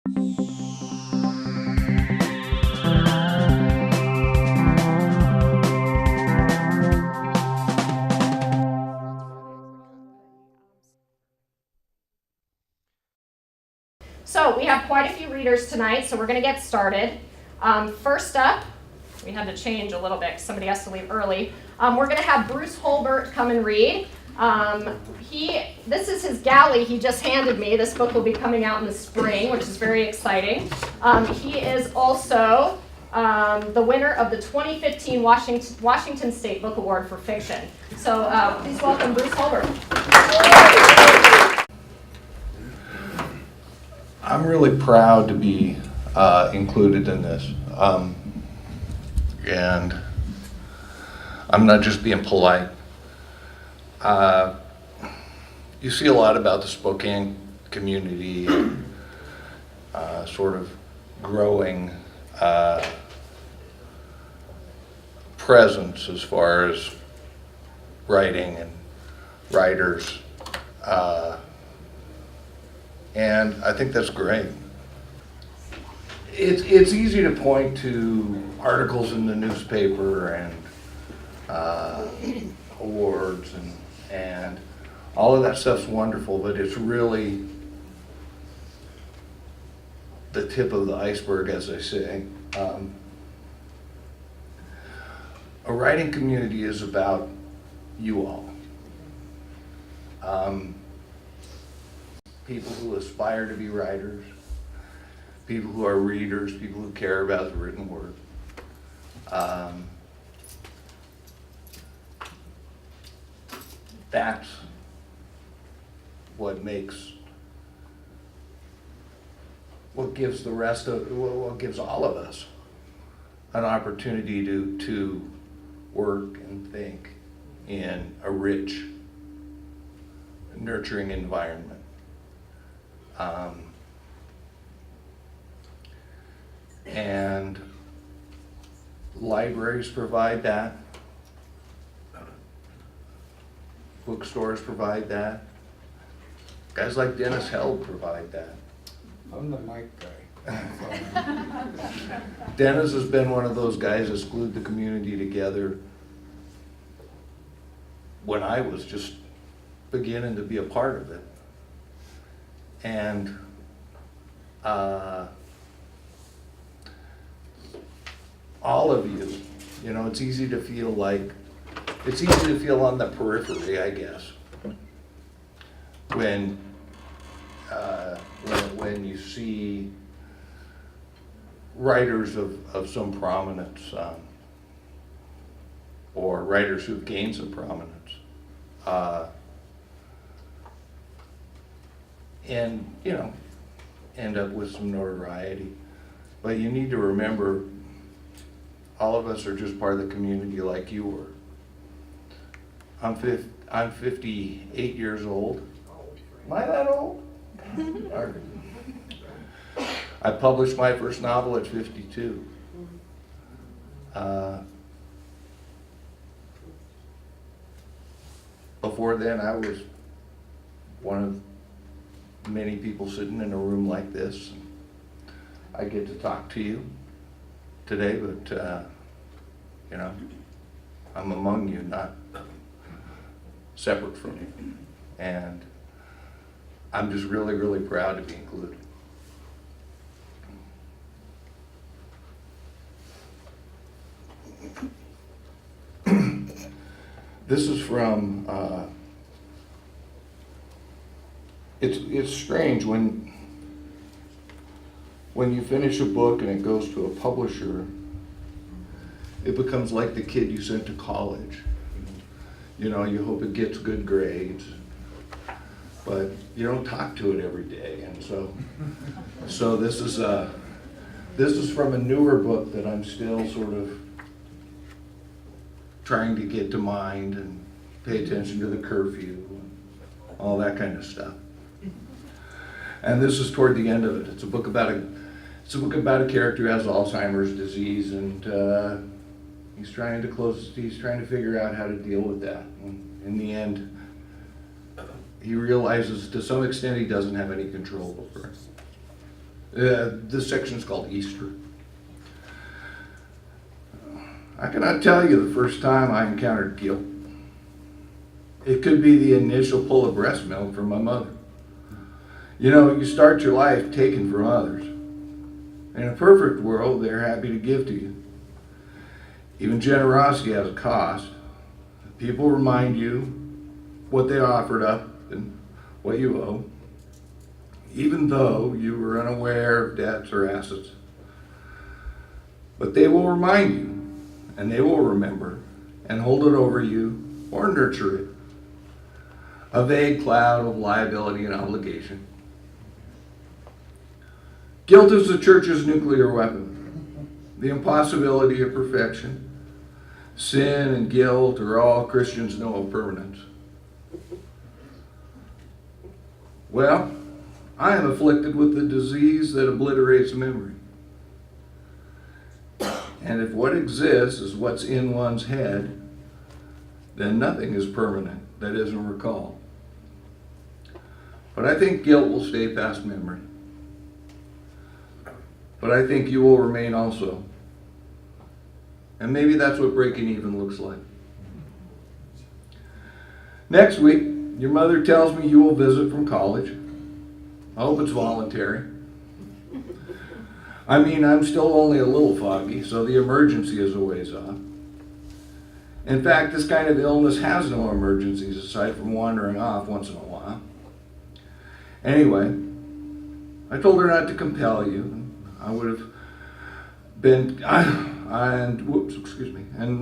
So we have quite a few readers tonight, so we're going to get started. First up, we had to change a little bit because somebody has to leave early. We're going to have Bruce Holbert come and read. This is his galley he just handed me. This book will be coming out in the spring, which is very exciting. He is also the winner of the 2015 Washington State Book Award for Fiction. So please welcome Bruce Holbert. I'm really proud to be included in this. And I'm not just being polite. You see a lot about the Spokane community, sort of growing presence as far as writing and writers. And I think that's great. It's easy to point to articles in the newspaper and awards and all of that stuff's wonderful, but it's really the tip of the iceberg, as I say. A writing community is about you all. People who aspire to be writers, people who are readers, people who care about the written word. That's what gives what gives all of us an opportunity to work and think in a rich, nurturing environment. And libraries provide that. Bookstores provide that. Guys like Dennis Held provide that. I'm the mic guy. Dennis has been one of those guys that's glued the community together when I was just beginning to be a part of it. And all of you, it's easy to feel on the periphery, I guess, when you see writers of some prominence, or writers who've gained some prominence, and end up with some notoriety. But you need to remember, all of us are just part of the community like you were. I'm 58 years old. Am I that old? I published my first novel at 52. Before then, I was one of many people sitting in a room like this. I get to talk to you today, but I'm among you, not separate from you. And I'm just really, really proud to be included. This is from, it's strange when you finish a book and it goes to a publisher, it becomes like the kid you sent to college. You hope it gets good grades, but you don't talk to it every day. And so this is from a newer book that I'm still sort of trying to get to mind and pay attention to the curfew and all that kind of stuff. And this is toward the end of it. It's a book about a character who has Alzheimer's disease, and he's trying to figure out how to deal with that. And in the end, he realizes to some extent he doesn't have any control over it. This section is called Easter. I cannot tell you the first time I encountered guilt. It could be the initial pull of breast milk from my mother. You know, you start your life taken from others. In a perfect world, they're happy to give to you. Even generosity has a cost. People remind you what they offered up and what you owe, even though you were unaware of debts or assets. But they will remind you, and they will remember, and hold it over you, or nurture it. A vague cloud of liability and obligation. Guilt is the church's nuclear weapon. The impossibility of perfection. Sin and guilt are all Christians know of permanence. Well, I am afflicted with the disease that obliterates memory. And if what exists is what's in one's head, then nothing is permanent that isn't recalled. But I think guilt will stay past memory. But I think you will remain also. And maybe that's what breaking even looks like. Next week, your mother tells me you will visit from college. I hope it's voluntary. I mean, I'm still only a little foggy, so the emergency is a ways off. In fact, this kind of illness has no emergencies aside from wandering off once in a while. Anyway, I told her not to compel you. I would have been, and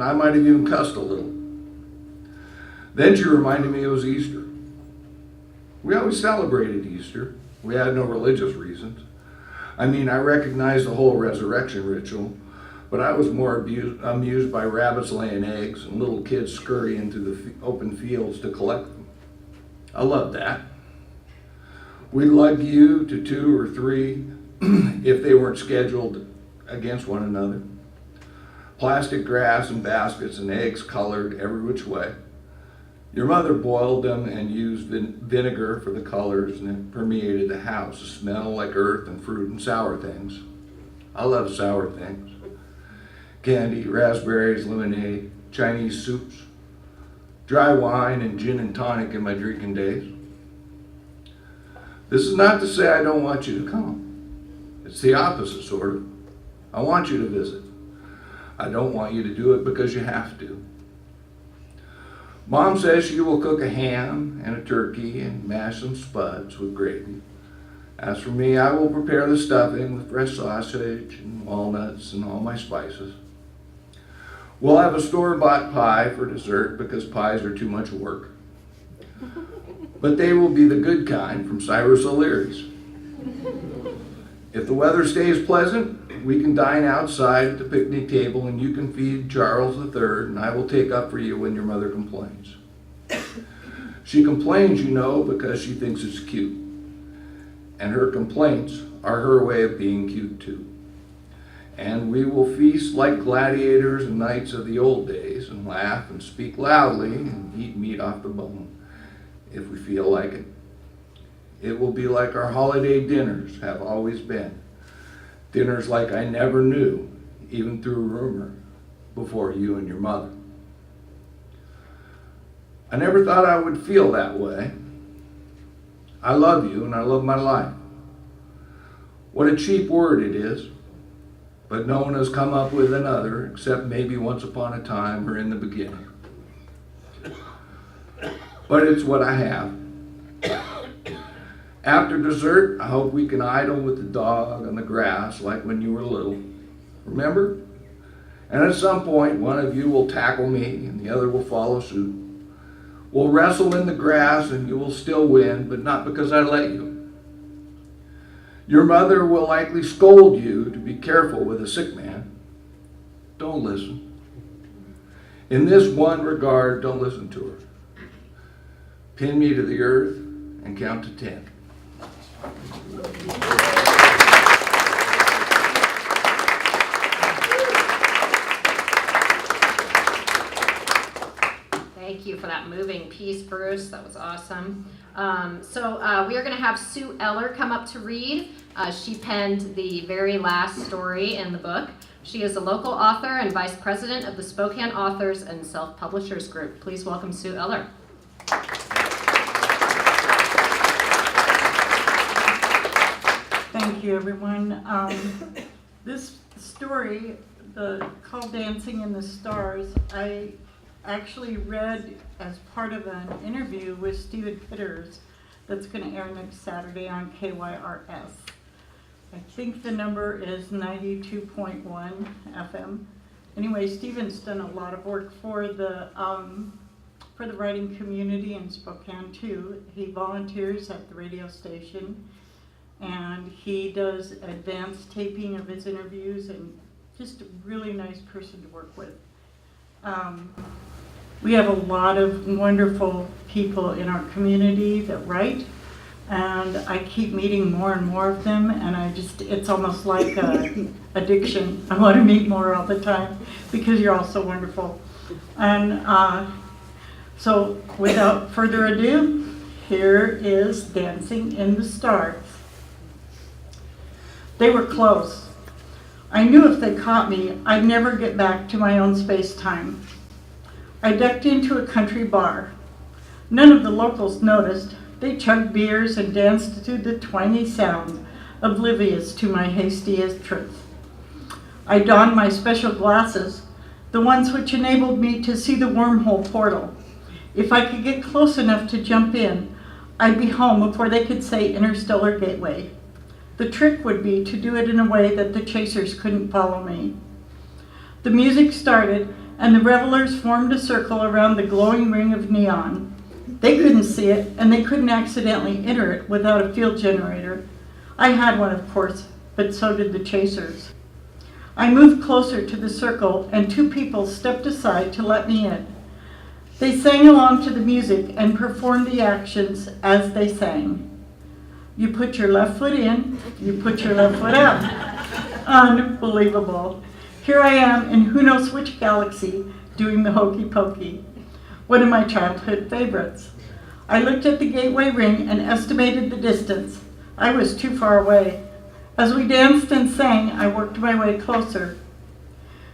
I might have even cussed a little. Then she reminded me it was Easter. We always celebrated Easter. We had no religious reasons. I mean, I recognized the whole resurrection ritual, but I was more amused by rabbits laying eggs and little kids scurrying through the open fields to collect them. I loved that. We'd lug you to 2 or 3 if they weren't scheduled against one another. Plastic grass and baskets and eggs colored every which way. Your mother boiled them and used vinegar for the colors, and it permeated the house, a smell like earth and fruit and sour things. I love sour things. Candy, raspberries, lemonade, Chinese soups, dry wine, and gin and tonic in my drinking days. This is not to say I don't want you to come. It's the opposite, sort of. I want you to visit. I don't want you to do it because you have to. Mom says she will cook a ham and a turkey and mash some spuds with gravy. As for me, I will prepare the stuffing with fresh sausage and walnuts and all my spices. We'll have a store-bought pie for dessert because pies are too much work. But they will be the good kind from Cyrus O'Leary's. If the weather stays pleasant, we can dine outside at the picnic table and you can feed Charles III, and I will take up for you when your mother complains. She complains, you know, because she thinks it's cute. And her complaints are her way of being cute too. And we will feast like gladiators and knights of the old days and laugh and speak loudly and eat meat off the bone, if we feel like it. It will be like our holiday dinners have always been. Dinners like I never knew, even through rumor, before you and your mother. I never thought I would feel that way. I love you and I love my life. What a cheap word it is, but no one has come up with another except maybe once upon a time or in the beginning. But it's what I have. After dessert, I hope we can idle with the dog on the grass like when you were little. Remember? And at some point, one of you will tackle me and the other will follow suit. We'll wrestle in the grass and you will still win, but not because I let you. Your mother will likely scold you to be careful with a sick man. Don't listen. In this one regard, don't listen to her. Pin me to the earth and count to 10. Thank you for that moving piece, Bruce. That was awesome. We are going to have Sue Eller come up to read. She penned the very last story in the book. She is a local author and vice president of the Spokane Authors and Self-Publishers Group. Please welcome Sue Eller. Thank you, everyone. This story, called Dancing in the Stars, I actually read as part of an interview with Stephen Pitters that's going to air next Saturday on KYRS. I think the number is 92.1 FM. Anyway, Stephen's done a lot of work for the writing community in Spokane too. He volunteers at the radio station, and he does advanced taping of his interviews, and just a really nice person to work with. We have a lot of wonderful people in our community that write, and I keep meeting more and more of them, and it's almost like an addiction. I want to meet more all the time because you're all so wonderful. And so without further ado, here is Dancing in the Stars. They were close. I knew if they caught me, I'd never get back to my own space-time. I ducked into a country bar. None of the locals noticed. They chugged beers and danced to the twangy sound, oblivious to my hasty entrance. I donned my special glasses, the ones which enabled me to see the wormhole portal. If I could get close enough to jump in, I'd be home before they could say Interstellar Gateway. The trick would be to do it in a way that the chasers couldn't follow me. The music started, and the revelers formed a circle around the glowing ring of neon. They couldn't see it, and they couldn't accidentally enter it without a field generator. I had one, of course, but so did the chasers. I moved closer to the circle, and two people stepped aside to let me in. They sang along to the music and performed the actions as they sang. You put your left foot in, you put your left foot out. Unbelievable. Here I am in who knows which galaxy doing the hokey pokey, one of my childhood favorites. I looked at the gateway ring and estimated the distance. I was too far away. As we danced and sang, I worked my way closer.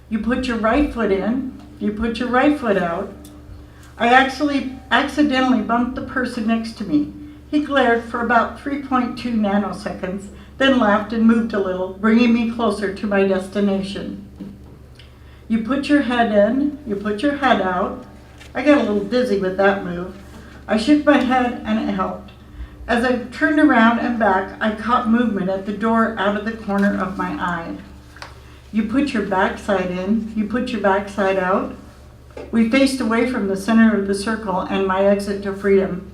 You put your right foot in, you put your right foot out. I actually accidentally bumped the person next to me. He glared for about 3.2 nanoseconds, then laughed and moved a little, bringing me closer to my destination. You put your head in, you put your head out. I got a little dizzy with that move. I shook my head and it helped. As I turned around and back, I caught movement at the door out of the corner of my eye. You put your backside in, you put your backside out. We faced away from the center of the circle and my exit to freedom.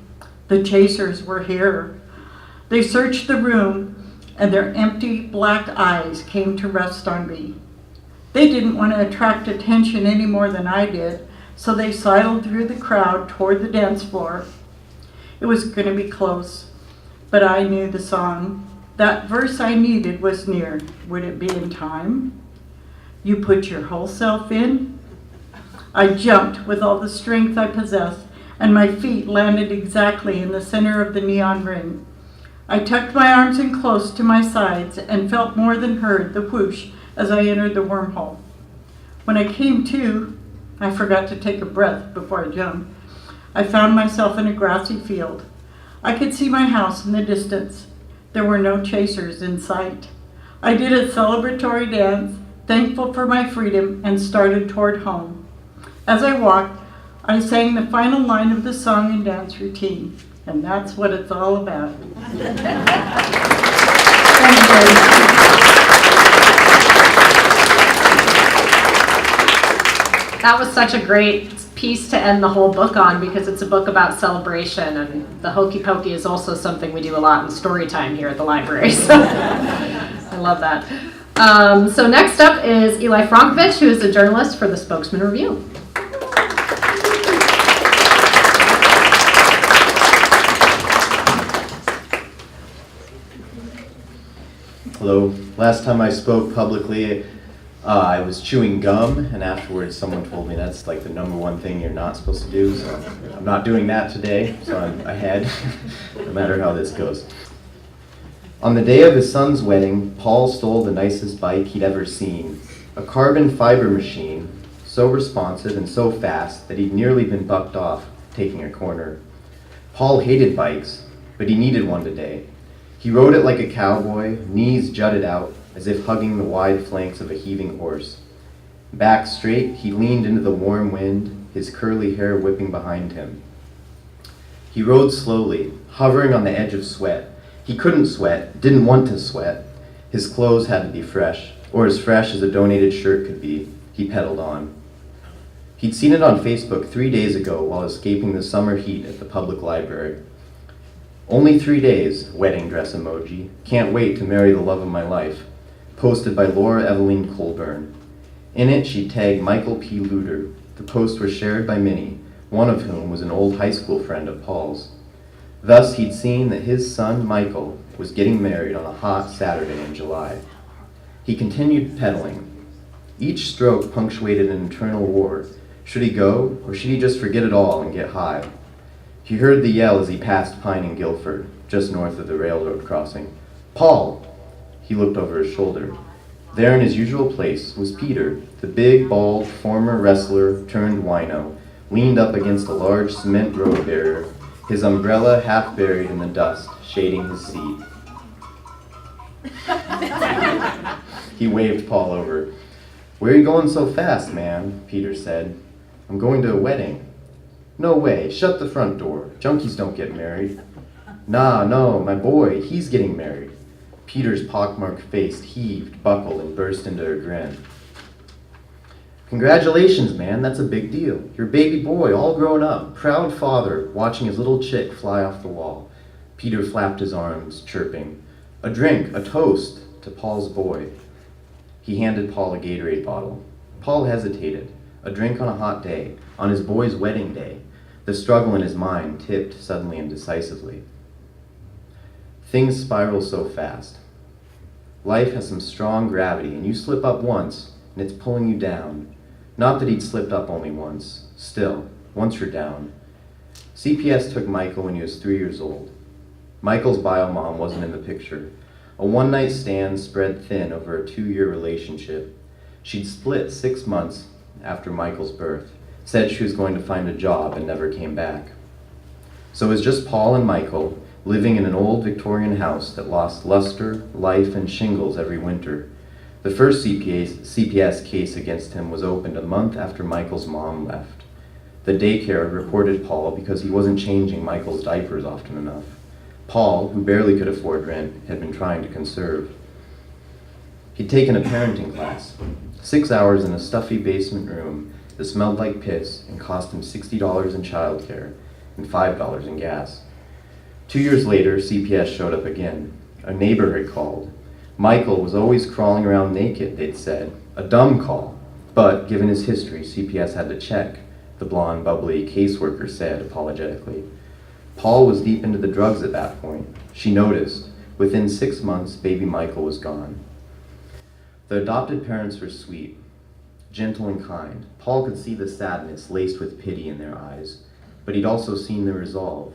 The chasers were here. They searched the room, and their empty black eyes came to rest on me. They didn't want to attract attention any more than I did, so they sidled through the crowd toward the dance floor. It was going to be close, but I knew the song. That verse I needed was near. Would it be in time? You put your whole self in? I jumped with all the strength I possessed, and my feet landed exactly in the center of the neon ring. I tucked my arms in close to my sides and felt more than heard the whoosh as I entered the wormhole. When I came to, I forgot to take a breath before I jumped. I found myself in a grassy field. I could see my house in the distance. There were no chasers in sight. I did a celebratory dance, thankful for my freedom, and started toward home. As I walked, I sang the final line of the song and dance routine, and that's what it's all about. That was such a great piece to end the whole book on, because it's a book about celebration, and the hokey pokey is also something we do a lot in story time here at the library. So I love that. So next up is Eli Frankovich, who is a journalist for the Spokesman Review. Hello. Last time I spoke publicly, I was chewing gum, and afterwards someone told me that's like the #1 thing you're not supposed to do, so I'm not doing that today, so I'm ahead, no matter how this goes. On the day of his son's wedding, Paul stole the nicest bike he'd ever seen, a carbon fiber machine, so responsive and so fast that he'd nearly been bucked off taking a corner. Paul hated bikes, but he needed one today. He rode it like a cowboy, knees jutted out, as if hugging the wide flanks of a heaving horse. Back straight, he leaned into the warm wind, his curly hair whipping behind him. He rode slowly, hovering on the edge of sweat. He couldn't sweat, didn't want to sweat. His clothes had to be fresh, or as fresh as a donated shirt could be. He pedaled on. He'd seen it on Facebook 3 days ago while escaping the summer heat at the public library. Only 3 days, wedding dress emoji. Can't wait to marry the love of my life. Posted by Laura Eveline Colburn. In it, she tagged Michael P. Luder. The posts were shared by many, one of whom was an old high school friend of Paul's. Thus, he'd seen that his son, Michael, was getting married on a hot Saturday in July. He continued pedaling. Each stroke punctuated an internal war. Should he go, or should he just forget it all and get high? He heard the yell as he passed Pine and Guilford, just north of the railroad crossing. "Paul!" He looked over his shoulder. There in his usual place was Peter, the big, bald, former wrestler turned wino, leaned up against a large cement road barrier, his umbrella half buried in the dust, shading his seat. He waved Paul over. "Where are you going so fast, man?" Peter said. "I'm going to a wedding." "No way, shut the front door. Junkies don't get married." "Nah, no, my boy, he's getting married." Peter's pockmarked face heaved, buckled, and burst into a grin. "Congratulations, man, that's a big deal. Your baby boy, all grown up, proud father, watching his little chick fly off the wall." Peter flapped his arms, chirping. "A drink, a toast to Paul's boy." He handed Paul a Gatorade bottle. Paul hesitated. A drink on a hot day, on his boy's wedding day. The struggle in his mind tipped suddenly and decisively. Things spiral so fast. Life has some strong gravity, and you slip up once, and it's pulling you down. Not that he'd slipped up only once. Still, once you're down. CPS took Michael when he was 3 years old. Michael's bio mom wasn't in the picture. A one-night stand spread thin over a 2-year relationship. She'd split 6 months after Michael's birth, said she was going to find a job and never came back. So it was just Paul and Michael living in an old Victorian house that lost luster, life, and shingles every winter. The first CPS case against him was opened a month after Michael's mom left. The daycare reported Paul because he wasn't changing Michael's diapers often enough. Paul, who barely could afford rent, had been trying to conserve. He'd taken a parenting class, 6 hours in a stuffy basement room that smelled like piss and cost him $60 in childcare and $5 in gas. 2 years later, CPS showed up again. A neighbor had called. Michael was always crawling around naked, they'd said. A dumb call. But, given his history, CPS had to check, the blonde, bubbly caseworker said apologetically. Paul was deep into the drugs at that point. She noticed. Within 6 months, baby Michael was gone. The adopted parents were sweet, gentle and kind. Paul could see the sadness laced with pity in their eyes, but he'd also seen the resolve.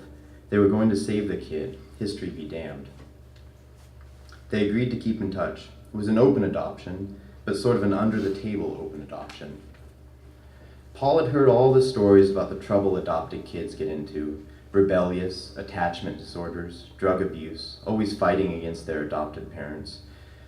They were going to save the kid, history be damned. They agreed to keep in touch. It was an open adoption, but sort of an under-the-table open adoption. Paul had heard all the stories about the trouble adopted kids get into: rebellious, attachment disorders, drug abuse, always fighting against their adopted parents.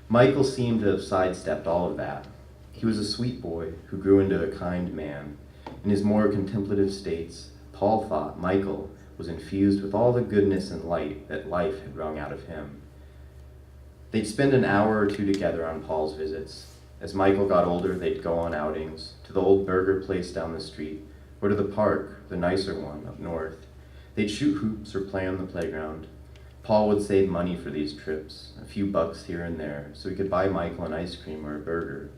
Michael seemed to have sidestepped all of that. He was a sweet boy who grew into a kind man. In his more contemplative states, Paul thought Michael was infused with all the goodness and light that life had wrung out of him. They'd spend an hour or two together on Paul's visits. As Michael got older, they'd go on outings, to the old burger place down the street, or to the park, the nicer one up north. They'd shoot hoops or play on the playground. Paul would save money for these trips, a few bucks here and there, so he could buy Michael an ice cream or a burger.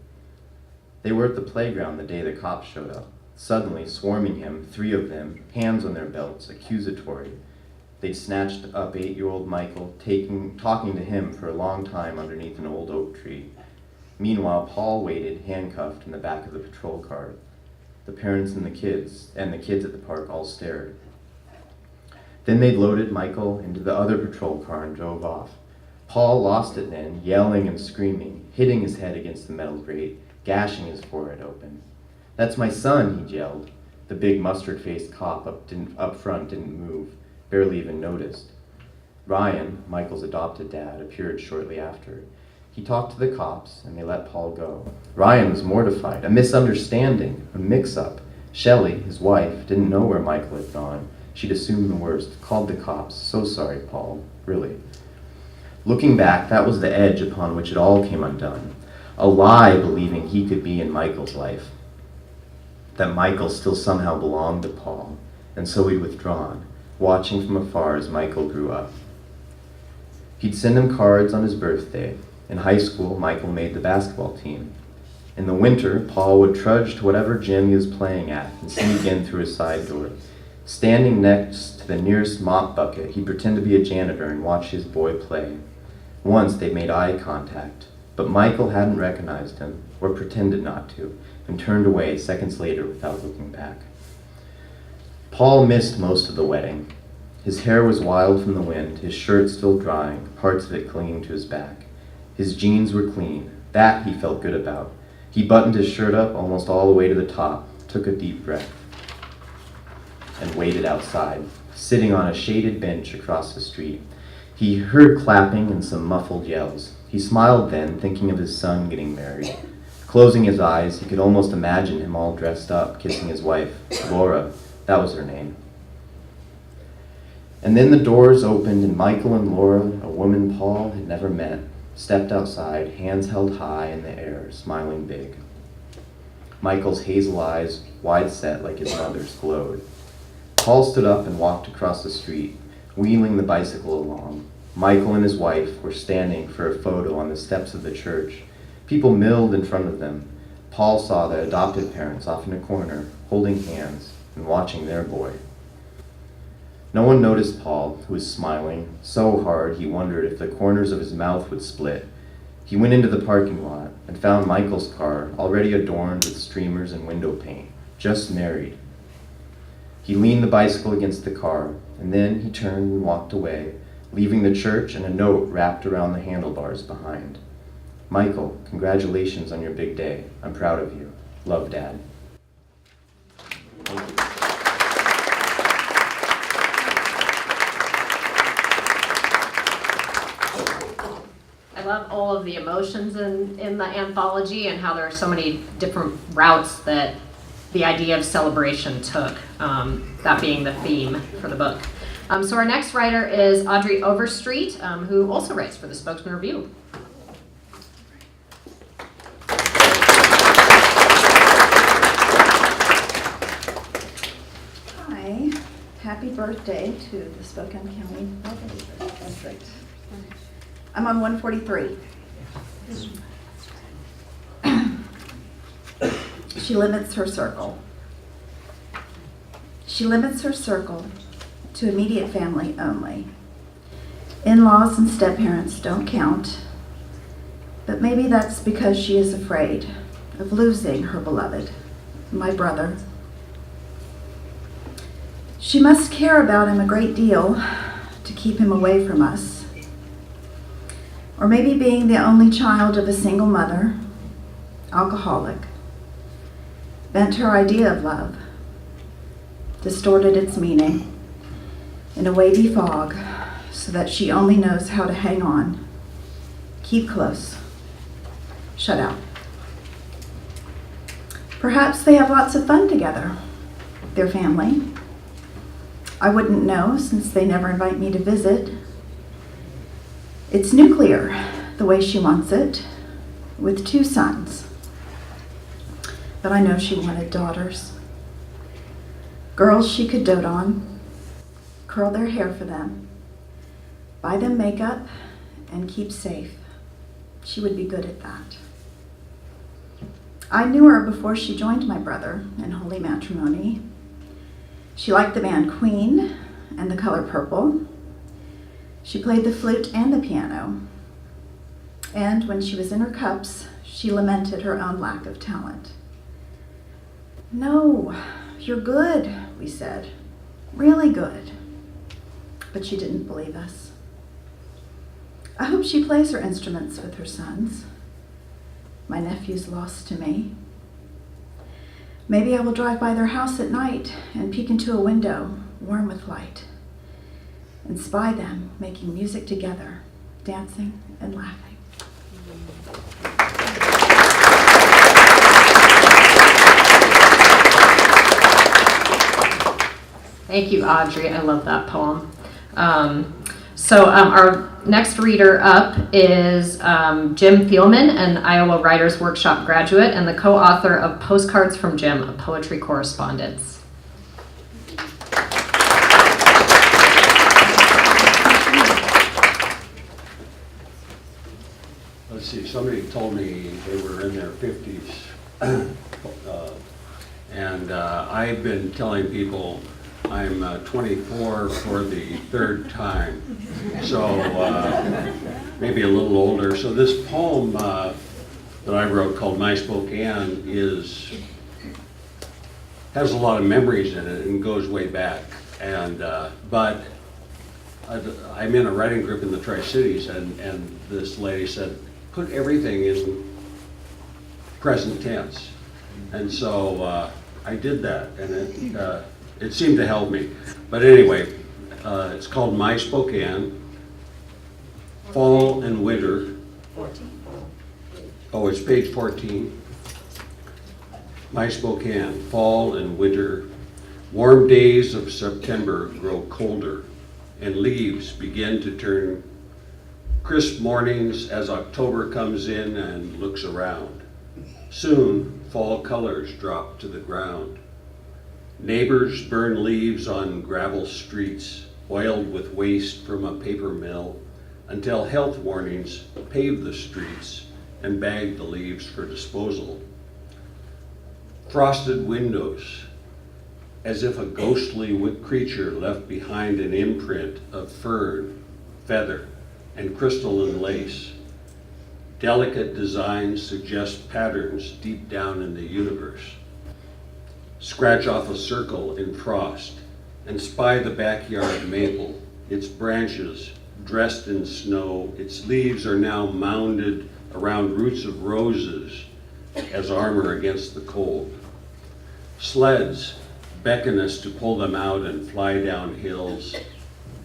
They were at the playground the day the cops showed up, suddenly swarming him, 3 of them, hands on their belts, accusatory. They'd snatched up 8-year-old Michael, talking to him for a long time underneath an old oak tree. Meanwhile, Paul waited, handcuffed, in the back of the patrol car. The parents and the kids at the park all stared. Then they'd loaded Michael into the other patrol car and drove off. Paul lost it then, yelling and screaming, hitting his head against the metal grate, gashing his forehead open. "That's my son," he yelled. The big mustard-faced cop up front didn't move, barely even noticed. Ryan, Michael's adopted dad, appeared shortly after. He talked to the cops, and they let Paul go. Ryan was mortified. A misunderstanding, a mix-up. Shelley, his wife, didn't know where Michael had gone. She'd assumed the worst, called the cops. "So sorry, Paul, really." Looking back, that was the edge upon which it all came undone. A lie believing he could be in Michael's life. That Michael still somehow belonged to Paul, and so he'd withdrawn, watching from afar as Michael grew up. He'd send him cards on his birthday. In high school, Michael made the basketball team. In the winter, Paul would trudge to whatever gym he was playing at and sneak in through his side door. Standing next to the nearest mop bucket, he'd pretend to be a janitor and watch his boy play. Once they made eye contact, but Michael hadn't recognized him, or pretended not to, and turned away seconds later without looking back. Paul missed most of the wedding. His hair was wild from the wind, his shirt still drying, parts of it clinging to his back. His jeans were clean. That he felt good about. He buttoned his shirt up almost all the way to the top, took a deep breath, and waited outside, sitting on a shaded bench across the street. He heard clapping and some muffled yells. He smiled then, thinking of his son getting married. Closing his eyes, he could almost imagine him all dressed up, kissing his wife, Laura. That was her name. And then the doors opened, and Michael and Laura, a woman Paul had never met, stepped outside, hands held high in the air, smiling big. Michael's hazel eyes, wide set like his mother's, glowed. Paul stood up and walked across the street, wheeling the bicycle along. Michael and his wife were standing for a photo on the steps of the church. People milled in front of them. Paul saw the adopted parents off in a corner, holding hands and watching their boy. No one noticed Paul, who was smiling so hard he wondered if the corners of his mouth would split. He went into the parking lot and found Michael's car already adorned with streamers and window paint, just married. He leaned the bicycle against the car, and then he turned and walked away, leaving the church and a note wrapped around the handlebars behind. "Michael, congratulations on your big day. I'm proud of you. Love, Dad." Thank you. I love all of the emotions in the anthology and how there are so many different routes that the idea of celebration took, that being the theme for the book. So our next writer is Audrey Overstreet, who also writes for the Spokesman Review. Hi, happy birthday to the Spokane County Library District. I'm on 143. She limits her circle. She limits her circle to immediate family only. In-laws and step-parents don't count, but maybe that's because she is afraid of losing her beloved, my brother. She must care about him a great deal to keep him away from us. Or maybe being the only child of a single mother, alcoholic, bent her idea of love, distorted its meaning in a wavy fog so that she only knows how to hang on, keep close, shut out. Perhaps they have lots of fun together, their family. I wouldn't know since they never invite me to visit. It's nuclear, the way she wants it, with 2 sons. But I know she wanted daughters. Girls she could dote on, curl their hair for them, buy them makeup, and keep safe. She would be good at that. I knew her before she joined my brother in holy matrimony. She liked the band Queen and the color purple. She played the flute and the piano. And when she was in her cups, she lamented her own lack of talent. "No, you're good," we said. "Really good." But she didn't believe us. I hope she plays her instruments with her sons. My nephew's lost to me. Maybe I will drive by their house at night and peek into a window, warm with light, and spy them making music together, dancing and laughing. Thank you, Audrey. I love that poem. Our next reader up is Jim Thielman, an Iowa Writers Workshop graduate and the co-author of Postcards from Jim, a poetry correspondence. Let's see, somebody told me they were in their 50s. And I've been telling people I'm 24 for the third time, so maybe a little older. So this poem that I wrote called My Spokane has a lot of memories in it and goes way back. And but I'm in a writing group in the Tri-Cities, and this lady said, put everything in present tense. And so I did that, and it seemed to help me. But anyway, it's called My Spokane, Fall and Winter. 14. Oh, it's page 14. My Spokane, fall and winter. Warm days of September grow colder, and leaves begin to turn crisp mornings as October comes in and looks around. Soon, fall colors drop to the ground. Neighbors burn leaves on gravel streets, oiled with waste from a paper mill, until health warnings pave the streets and bag the leaves for disposal. Frosted windows, as if a ghostly creature left behind an imprint of fern, feather, and crystalline lace. Delicate designs suggest patterns deep down in the universe. Scratch off a circle in frost and spy the backyard maple, its branches dressed in snow. Its leaves are now mounded around roots of roses as armor against the cold. Sleds beckon us to pull them out and fly down hills,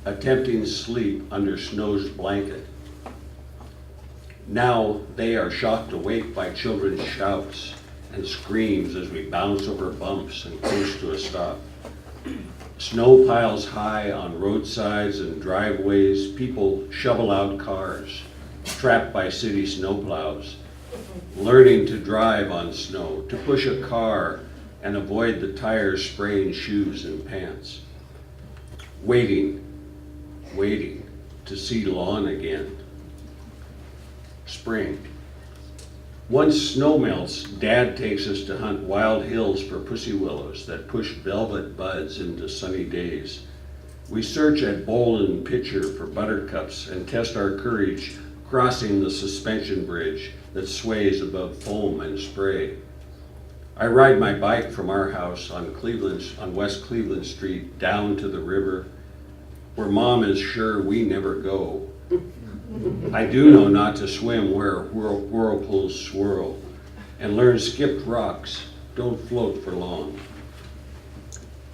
attempting sleep under snow's blanket. Now they are shocked awake by children's shouts and screams as we bounce over bumps and coast to a stop. Snow piles high on roadsides and driveways. People shovel out cars, trapped by city snowplows, learning to drive on snow, to push a car and avoid the tires spraying shoes and pants. Waiting to see lawn again. Spring. Once snow melts, Dad takes us to hunt wild hills for pussy willows that push velvet buds into sunny days. We search at bowl and pitcher for buttercups and test our courage crossing the suspension bridge that sways above foam and spray. I ride my bike from our house on West Cleveland Street down to the river, where Mom is sure we never go. I do know not to swim where whirlpools swirl, and learn skipped rocks don't float for long.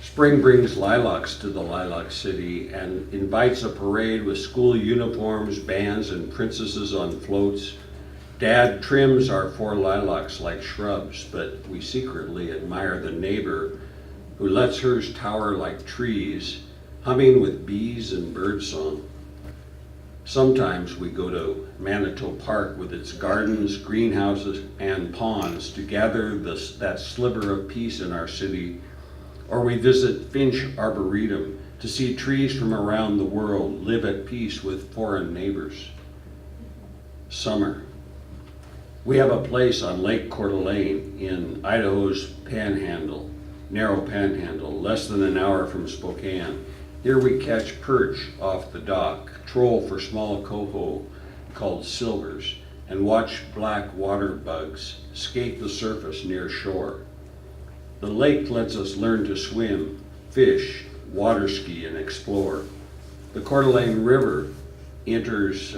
Spring brings lilacs to the Lilac City and invites a parade with school uniforms, bands, and princesses on floats. Dad trims our 4 lilacs like shrubs, but we secretly admire the neighbor who lets hers tower like trees, humming with bees and birdsong. Sometimes we go to Manitou Park with its gardens, greenhouses, and ponds to gather that sliver of peace in our city, or we visit Finch Arboretum to see trees from around the world live at peace with foreign neighbors. Summer. We have a place on Lake Coeur d'Alene in Idaho's Panhandle, narrow Panhandle, less than an hour from Spokane. Here we catch perch off the dock, troll for small coho called silvers, and watch black water bugs skate the surface near shore. The lake lets us learn to swim, fish, water ski, and explore. The Coeur d'Alene River enters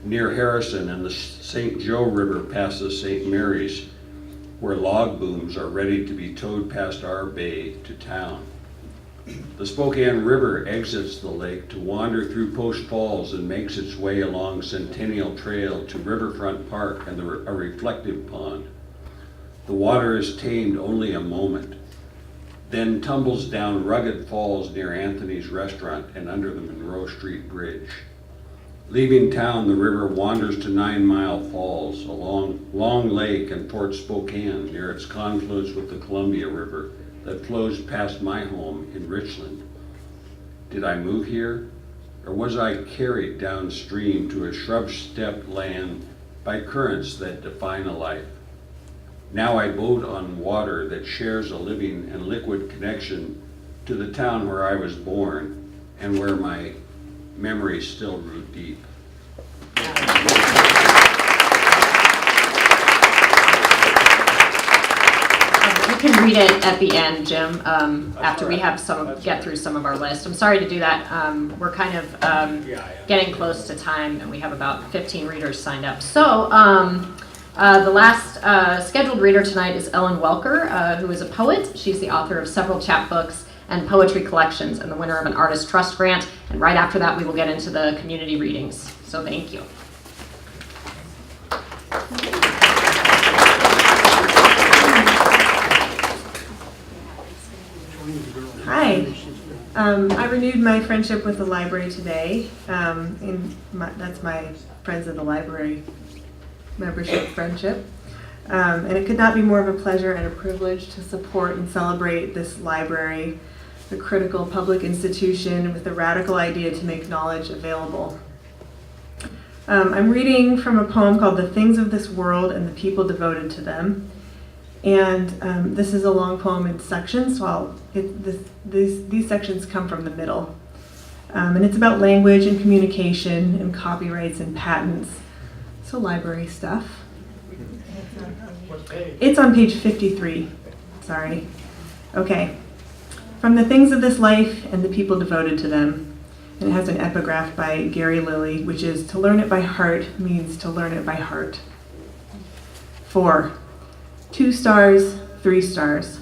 near Harrison and the St. Joe River passes St. Mary's, where log booms are ready to be towed past our bay to town. The Spokane River exits the lake to wander through Post Falls and makes its way along Centennial Trail to Riverfront Park and a reflective pond. The water is tamed only a moment, then tumbles down rugged falls near Anthony's Restaurant and under the Monroe Street Bridge. Leaving town, the river wanders to 9 Mile Falls, a long lake and Fort Spokane near its confluence with the Columbia River that flows past my home in Richland. Did I move here, or was I carried downstream to a shrub-stepped land by currents that define a life? Now I boat on water that shares a living and liquid connection to the town where I was born and where my memories still root deep. You can read it at the end, Jim, after we have get through some of our list. I'm sorry to do that. We're kind of getting close to time, and we have about 15 readers signed up. So the last scheduled reader tonight is Ellen Welker, who is a poet. She's the author of several chapbooks and poetry collections and the winner of an Artist Trust Grant. And right after that, we will get into the community readings. So thank you. Hi. I renewed my friendship with the library today. That's my Friends of the Library membership friendship. And it could not be more of a pleasure and a privilege to support and celebrate this library, a critical public institution with the radical idea to make knowledge available. I'm reading from a poem called The Things of This World and the People Devoted to Them. And this is a long poem in sections, so these sections come from the middle. And it's about language and communication and copyrights and patents, so library stuff. It's on page 53, sorry. Okay. From the things of this life and the people devoted to them. And it has an epigraph by Gary Lilly, which is, to learn it by heart means to learn it by heart. 4. 2 stars, 3 stars.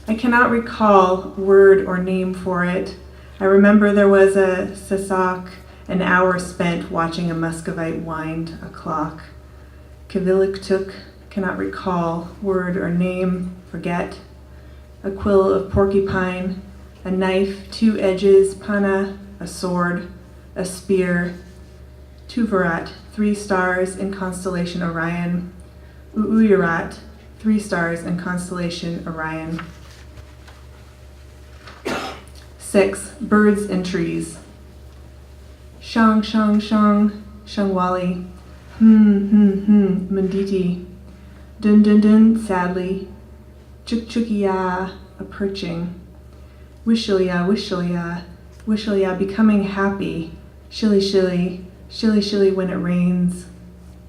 I cannot recall word or name for it. I remember there was a sasak, an hour spent watching a Muscovite wind a clock. Kavilik took, cannot recall word or name, forget. A quill of porcupine, a knife, 2 edges, pana, a sword, a spear. Tuvarat, 3 stars in constellation Orion. Uuyarat, 3 stars in constellation Orion. 6. Birds and trees. Shang, shang, shang, shangwali. Munditi. Dun, dun, dun, sadly. Chuk, chukiya, a perching. Wishilya, wishilya, wishilya, becoming happy. Shilly, shilly, shilly, shilly when it rains.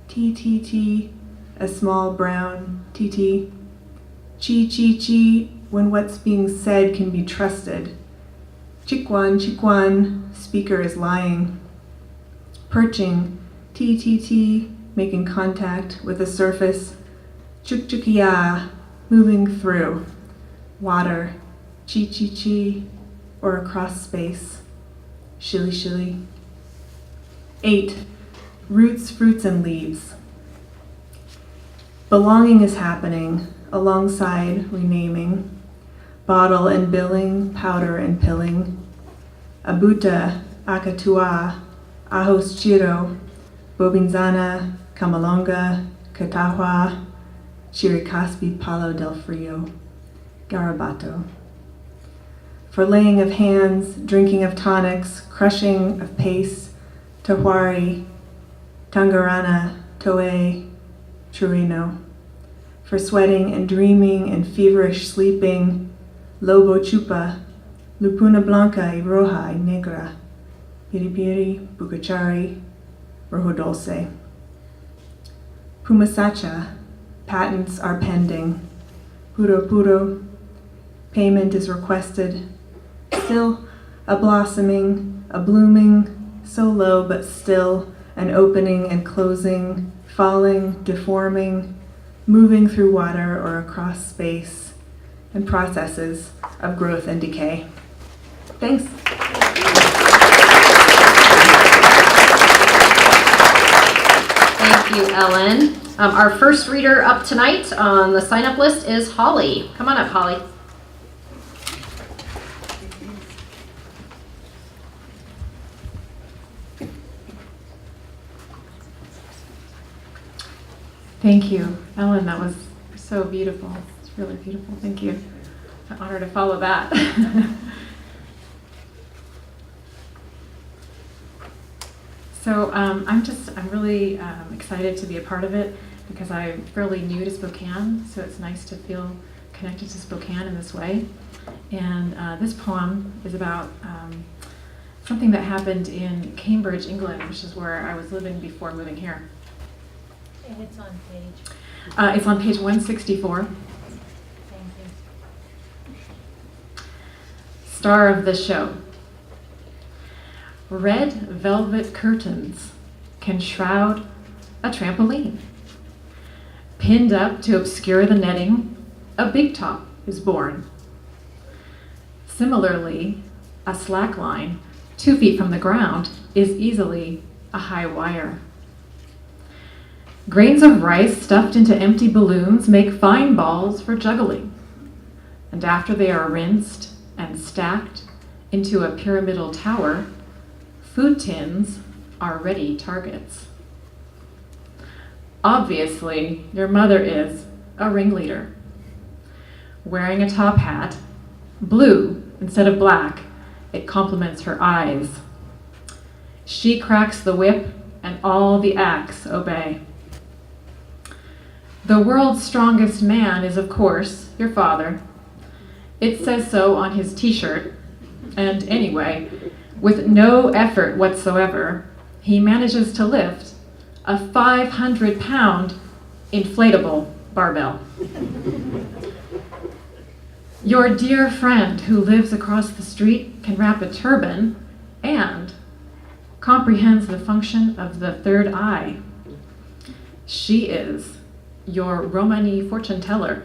Tea, tea, tea. A small brown titi. Chi, chi, chi, when what's being said can be trusted. Chikwan, chikwan, speaker is lying. Perching, ti, ti, ti, making contact with the surface. Chuk, chukiya, moving through. Water, chi, chi, chi, or across space. Shilly, shilly. 8. Roots, fruits, and leaves. Belonging is happening, alongside renaming, bottle and billing, powder and pilling, abuta, akatua, ahos chiro, bobinzana, kamalonga, katahua, chiricaspi palo del frio, garabato. For laying of hands, drinking of tonics, crushing of pace, tahuari, tangarana, toe, churino. For sweating and dreaming and feverish sleeping, lobo chupa, lupuna blanca y roja y negra, piripiri, bucachari, rojo dulce. Pumasacha, patents are pending. Puro puro, payment is requested. Still a blossoming, a blooming, so low but still, an opening and closing, falling, deforming, moving through water or across space, and processes of growth and decay. Thanks. Thank you, Ellen. Our first reader up tonight on the sign-up list is Holly. Come on up, Holly. Thank you, Ellen. That was so beautiful. It's really beautiful. Thank you. It's an honor to follow that. So I'm really excited to be a part of it because I'm fairly new to Spokane, so it's nice to feel connected to Spokane in this way. And this poem is about something that happened in Cambridge, England, which is where I was living before moving here. And it's on page. It's on page 164. Thank you. Star of the show. Red velvet curtains can shroud a trampoline. Pinned up to obscure the netting, a big top is born. Similarly, a slack line 2 feet from the ground is easily a high wire. Grains of rice stuffed into empty balloons make fine balls for juggling. And after they are rinsed and stacked into a pyramidal tower, food tins are ready targets. Obviously, your mother is a ringleader. Wearing a top hat, blue instead of black, it complements her eyes. She cracks the whip and all the acts obey. The world's strongest man is, of course, your father. It says so on his t-shirt, and anyway, with no effort whatsoever, he manages to lift a 500-pound inflatable barbell. Your dear friend who lives across the street can wrap a turban and comprehends the function of the third eye. She is your Romani fortune teller.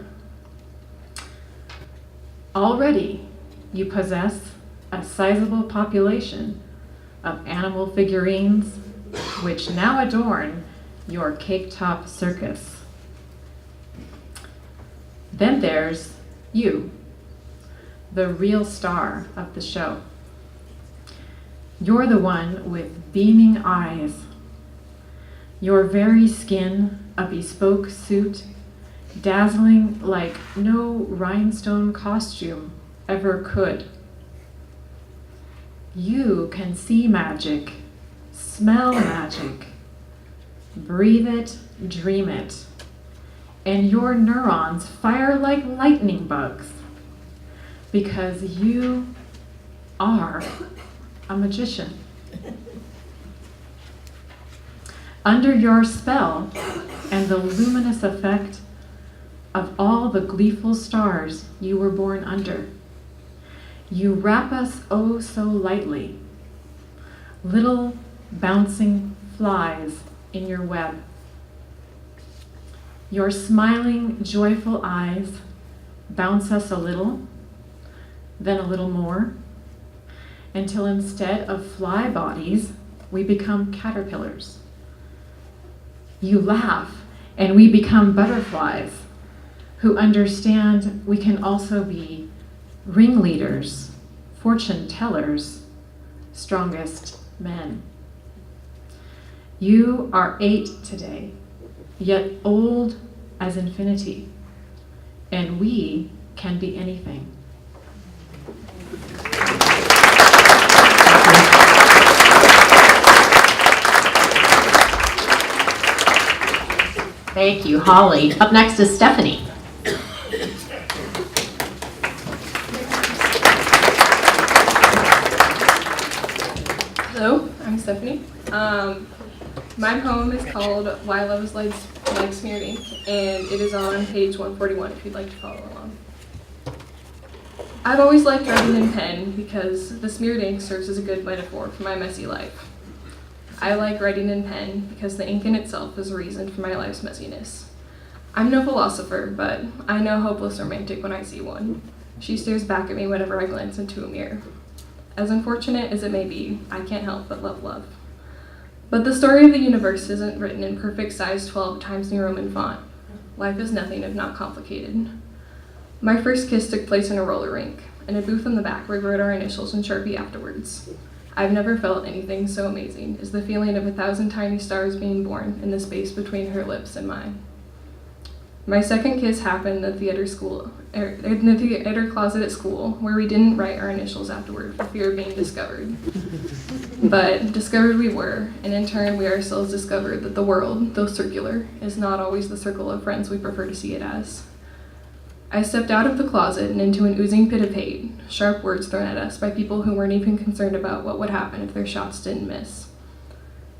Already, you possess a sizable population of animal figurines which now adorn your cake-top circus. Then there's you, the real star of the show. You're the one with beaming eyes. Your very skin, a bespoke suit, dazzling like no rhinestone costume ever could. You can see magic, smell magic, breathe it, dream it, and your neurons fire like lightning bugs because you are a magician. Under your spell and the luminous effect of all the gleeful stars you were born under, you wrap us oh so lightly, little bouncing flies in your web. Your smiling, joyful eyes bounce us a little, then a little more, until instead of fly bodies, we become caterpillars. You laugh, and we become butterflies who understand we can also be ringleaders, fortune tellers, strongest men. You are 8 today, yet old as infinity, and we can be anything. Thank you, Holly. Up next is Stephanie. Hello, I'm Stephanie. My poem is called Why Love is Like Smeared Ink, and it is on page 141 if you'd like to follow along. I've always liked writing in pen because the smeared ink serves as a good metaphor for my messy life. I like writing in pen because the ink in itself is a reason for my life's messiness. I'm no philosopher, but I know a hopeless romantic when I see one. She stares back at me whenever I glance into a mirror. As unfortunate as it may be, I can't help but love love. But the story of the universe isn't written in perfect size 12 Times New Roman font. Life is nothing if not complicated. My first kiss took place in a roller rink, in a booth in the back where we wrote our initials in Sharpie afterwards. I've never felt anything so amazing as the feeling of 1,000 tiny stars being born in the space between her lips and mine. My second kiss happened in the theater closet at school, where we didn't write our initials afterward for fear of being discovered. But discovered we were, and in turn we ourselves discovered that the world, though circular, is not always the circle of friends we prefer to see it as. I stepped out of the closet and into an oozing pit of hate, sharp words thrown at us by people who weren't even concerned about what would happen if their shots didn't miss.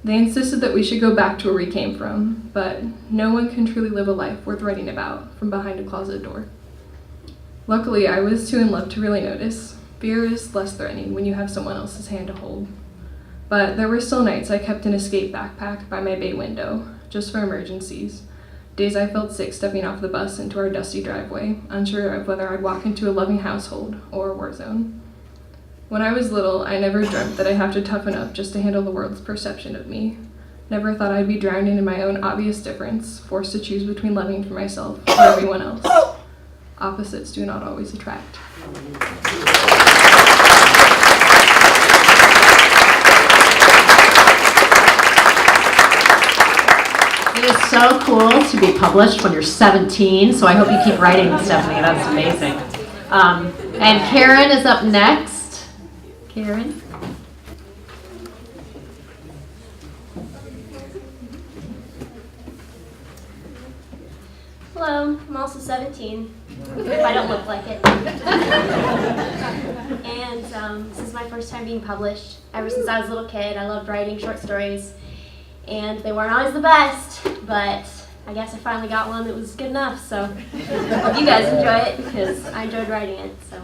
They insisted that we should go back to where we came from, but no one can truly live a life worth writing about from behind a closet door. Luckily, I was too in love to really notice. Fear is less threatening when you have someone else's hand to hold. But there were still nights I kept an escape backpack by my bay window, just for emergencies. Days I felt sick stepping off the bus into our dusty driveway, unsure of whether I'd walk into a loving household or a war zone. When I was little, I never dreamt that I'd have to toughen up just to handle the world's perception of me. Never thought I'd be drowning in my own obvious difference, forced to choose between loving for myself or everyone else. Opposites do not always attract. It is so cool to be published when you're 17, so I hope you keep writing, Stephanie. That's amazing. And Karen is up next. Karen? Hello, I'm also 17, if I don't look like it. And this is my first time being published. Ever since I was a little kid, I loved writing short stories. And they weren't always the best, but I guess I finally got one that was good enough, so hope you guys enjoy it, because I enjoyed writing it. So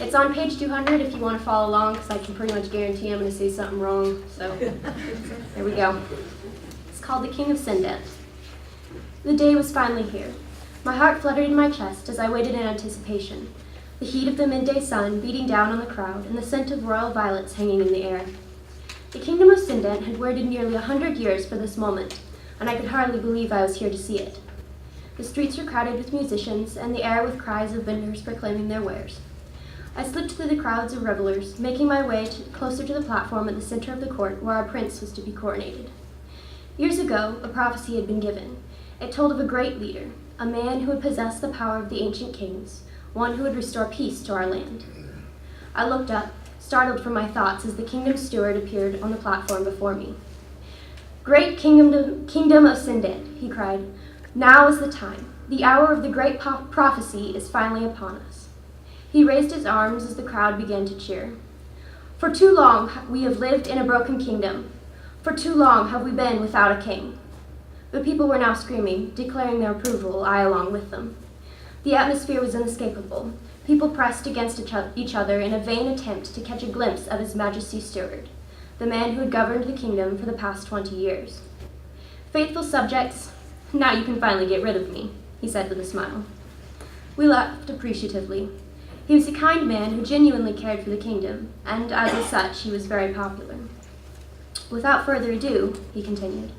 it's on page 200 if you want to follow along, because I can pretty much guarantee I'm going to say something wrong, so there we go. It's called The King of Sindet. The day was finally here. My heart fluttered in my chest as I waited in anticipation, the heat of the midday sun beating down on the crowd and the scent of royal violets hanging in the air. The kingdom of Sindet had waited nearly 100 years for this moment, and I could hardly believe I was here to see it. The streets were crowded with musicians, and the air with cries of vendors proclaiming their wares. I slipped through the crowds of revelers, making my way closer to the platform at the center of the court where our prince was to be coronated. Years ago, a prophecy had been given. It told of a great leader, a man who would possess the power of the ancient kings, one who would restore peace to our land. I looked up, startled from my thoughts as the kingdom's steward appeared on the platform before me. "Great kingdom of Sindet," he cried, "now is the time. The hour of the great prophecy is finally upon us." He raised his arms as the crowd began to cheer. "For too long we have lived in a broken kingdom. For too long have we been without a king." The people were now screaming, declaring their approval, I along with them. The atmosphere was inescapable. People pressed against each other in a vain attempt to catch a glimpse of His Majesty's steward, the man who had governed the kingdom for the past 20 years. "Faithful subjects, now you can finally get rid of me," he said with a smile. We laughed appreciatively. He was a kind man who genuinely cared for the kingdom, and as such, he was very popular. "Without further ado," he continued,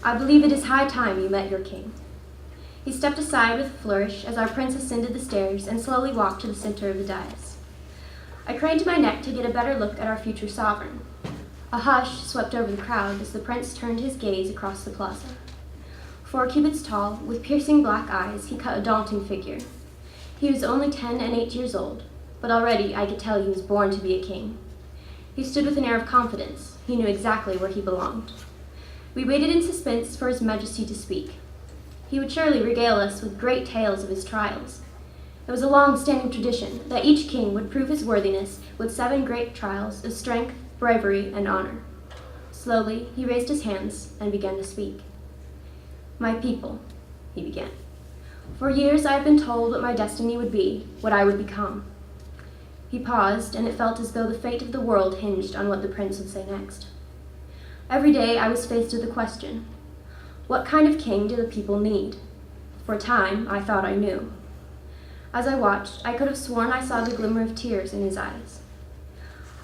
"I believe it is high time you met your king." He stepped aside with a flourish as our prince ascended the stairs and slowly walked to the center of the dais. I craned my neck to get a better look at our future sovereign. A hush swept over the crowd as the prince turned his gaze across the plaza. 4 cubits tall, with piercing black eyes, he cut a daunting figure. He was only 10 and 8 years old, but already I could tell he was born to be a king. He stood with an air of confidence. He knew exactly where he belonged. We waited in suspense for His Majesty to speak. He would surely regale us with great tales of his trials. It was a long-standing tradition that each king would prove his worthiness with 7 great trials of strength, bravery, and honor. Slowly, he raised his hands and began to speak. "My people," he began. "For years I have been told what my destiny would be, what I would become." He paused, and it felt as though the fate of the world hinged on what the prince would say next. Every day I was faced with the question, what kind of king do the people need? For a time, I thought I knew. As I watched, I could have sworn I saw the glimmer of tears in his eyes.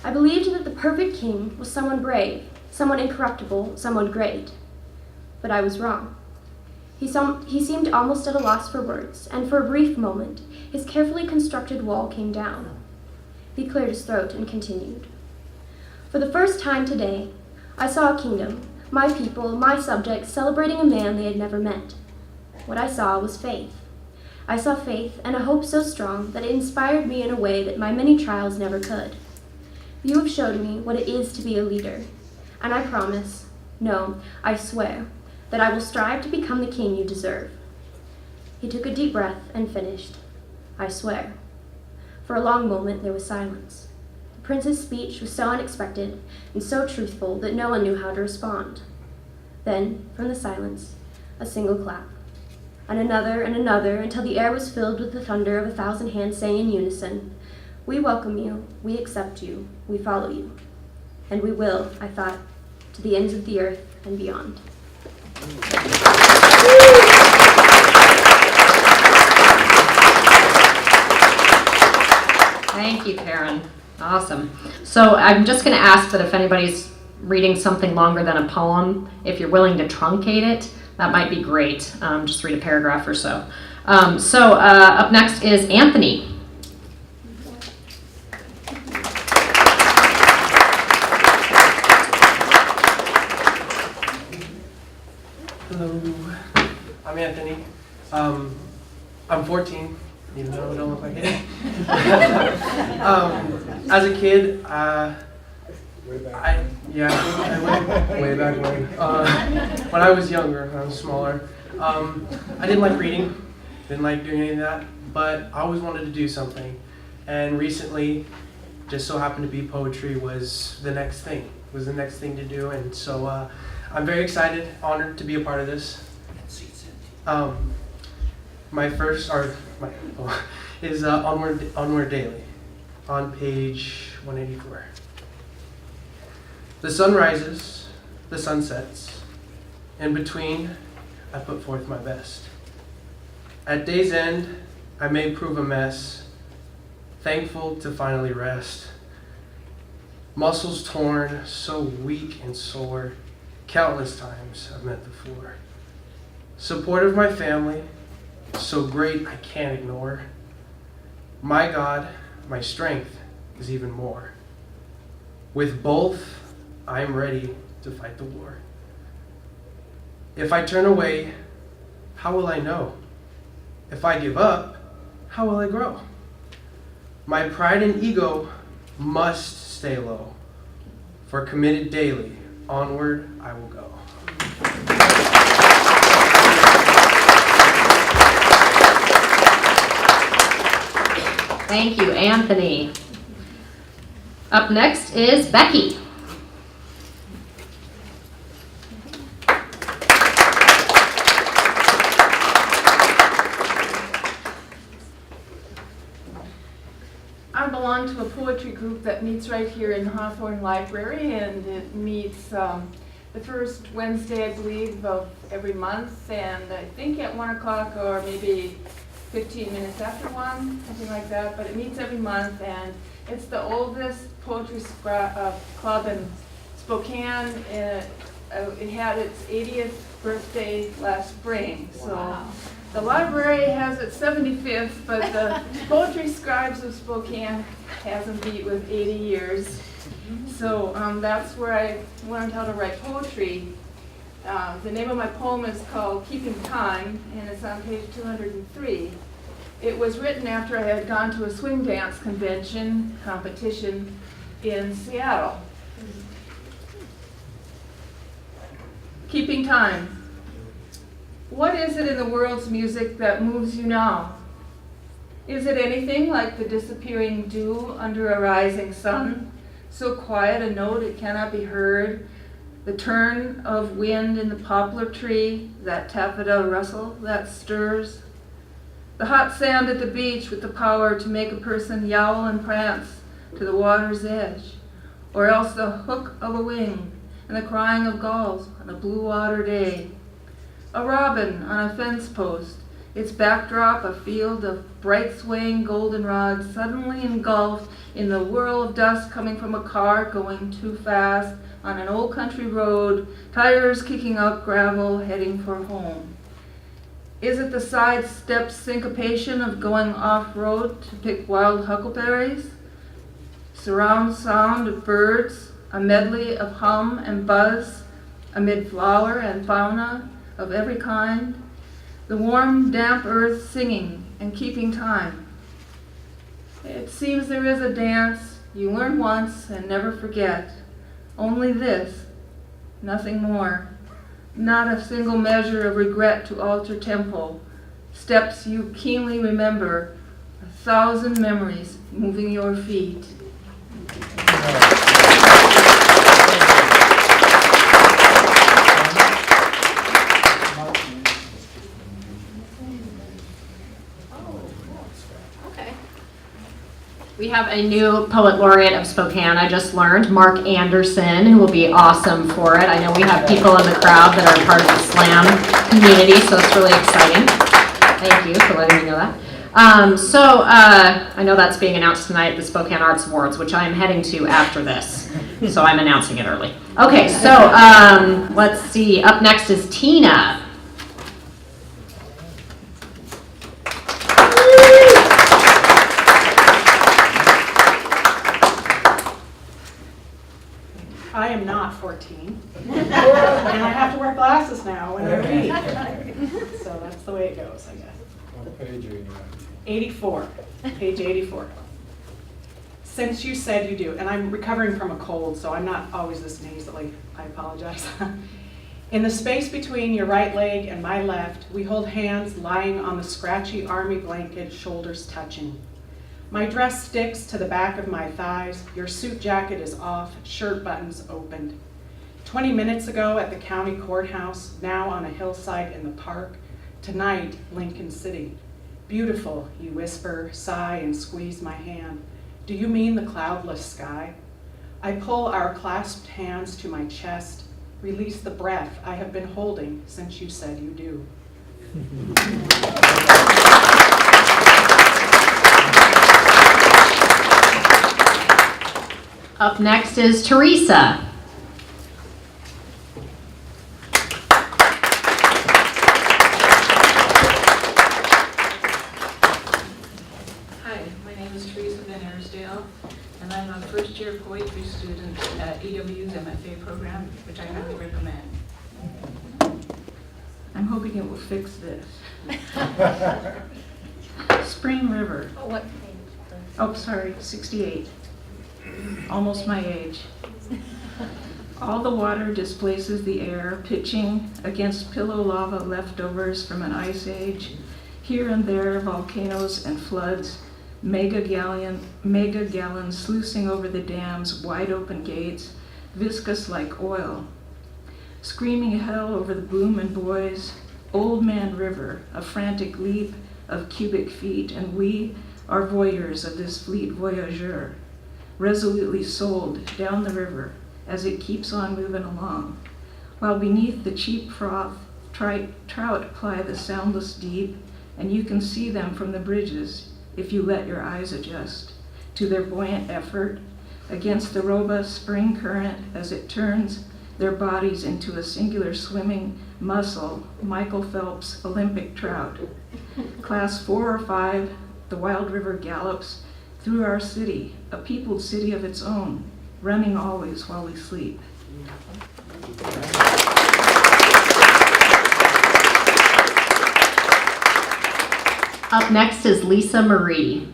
I believed that the perfect king was someone brave, someone incorruptible, someone great. But I was wrong. He seemed almost at a loss for words, and for a brief moment, his carefully constructed wall came down. He cleared his throat and continued. For the first time today, I saw a kingdom, my people, my subjects, celebrating a man they had never met. What I saw was faith. I saw faith and a hope so strong that it inspired me in a way that my many trials never could. You have showed me what it is to be a leader, and I promise, no, I swear, that I will strive to become the king you deserve. He took a deep breath and finished, I swear. For a long moment there was silence. The prince's speech was so unexpected and so truthful that no one knew how to respond. Then, from the silence, a single clap, and another, until the air was filled with the thunder of 1,000 hands saying in unison, we welcome you, we accept you, we follow you. And we will, I thought, to the ends of the earth and beyond. Thank you, Karen. Awesome. So I'm just going to ask that if anybody's reading something longer than a poem, if you're willing to truncate it, that might be great. Just read a paragraph or so. Up next is Anthony. Hello, I'm Anthony. I'm 14, even though I don't look like it. As a kid, I went way back when. When I was younger, when I was smaller, I didn't like reading, didn't like doing any of that, but I always wanted to do something. And recently, just so happened to be poetry was the next thing to do, and so I'm very excited, honored to be a part of this. My first is Onward Daily, on page 184. The sun rises, the sun sets. In between, I put forth my best. At day's end, I may prove a mess, thankful to finally rest. Muscles torn, so weak and sore, countless times I've met the floor. Support of my family, so great I can't ignore. My God, my strength is even more. With both, I am ready to fight the war. If I turn away, how will I know? If I give up, how will I grow? My pride and ego must stay low, for committed daily, onward I will go. Thank you, Anthony. Up next is Becky. I belong to a poetry group that meets right here in Hawthorne Library, and it meets the first Wednesday, I believe, of every month, and I think at 1 o'clock or maybe 15 minutes after 1, something like that, but it meets every month, and it's the oldest poetry club in Spokane. It had its 80th birthday last spring, so wow. The library has its 75th, but the Poetry Scribes of Spokane hasn't beat with 80 years. So that's where I learned how to write poetry. The name of my poem is called Keeping Time, and it's on page 203. It was written after I had gone to a swing dance competition in Seattle. Keeping time. What is it in the world's music that moves you now? Is it anything like the disappearing dew under a rising sun? So quiet a note it cannot be heard, the turn of wind in the poplar tree, that taffeta rustle that stirs, the hot sand at the beach with the power to make a person yowl and prance to the water's edge, or else the hook of a wing and the crying of gulls on a blue water day. A robin on a fence post, its backdrop a field of bright swaying goldenrod suddenly engulfed in the whirl of dust coming from a car going too fast on an old country road, tires kicking up gravel heading for home. Is it the sidestep syncopation of going off-road to pick wild huckleberries? Surround sound of birds, a medley of hum and buzz amid flower and fauna of every kind, the warm, damp earth singing and keeping time. It seems there is a dance you learn once and never forget. Only this, nothing more. Not a single measure of regret to alter tempo. Steps you keenly remember, 1,000 memories moving your feet. We have a new poet laureate of Spokane, I just learned, Mark Anderson, who will be awesome for it. I know we have people in the crowd that are part of the slam community, so it's really exciting. Thank you for letting me know that. I know that's being announced tonight at the Spokane Arts Awards, which I am heading to after this, so I'm announcing it early. Okay, so let's see. Up next is Tina. I am not 14, and I have to wear glasses now when I read. So that's the way it goes, I guess. What page are you on? 84, page 84. Since you said you do, and I'm recovering from a cold, so I'm not always this nasally, I apologize. In the space between your right leg and my left, we hold hands lying on the scratchy army blanket, shoulders touching. My dress sticks to the back of my thighs, your suit jacket is off, shirt buttons opened. 20 minutes ago at the county courthouse, now on a hillside in the park, tonight, Lincoln City. Beautiful, you whisper, sigh, and squeeze my hand. Do you mean the cloudless sky? I pull our clasped hands to my chest, release the breath I have been holding since you said you do. Up next is Teresa. Hi, my name is Teresa Van Arsdale, and I'm a first-year poetry student at EW's MFA program, which I highly recommend. I'm hoping it will fix this. Spring River. Oh, what page? Oh, sorry, 68. Almost my age. All the water displaces the air, pitching against pillow lava leftovers from an ice age. Here and there, volcanoes and floods, mega gallons sluicing over the dam's wide open gates, viscous like oil. Screaming hell over the boom and boys, Old Man River, a frantic leap of cubic feet, and we are voyeurs of this fleet voyageur, resolutely sold down the river as it keeps on moving along, while beneath the cheap froth, trout ply the soundless deep, and you can see them from the bridges if you let your eyes adjust to their buoyant effort against the robust spring current as it turns their bodies into a singular swimming muscle, Michael Phelps Olympic trout. Class 4 or 5, the wild river gallops through our city, a peopled city of its own, running always while we sleep. Up next is Lisa Marie.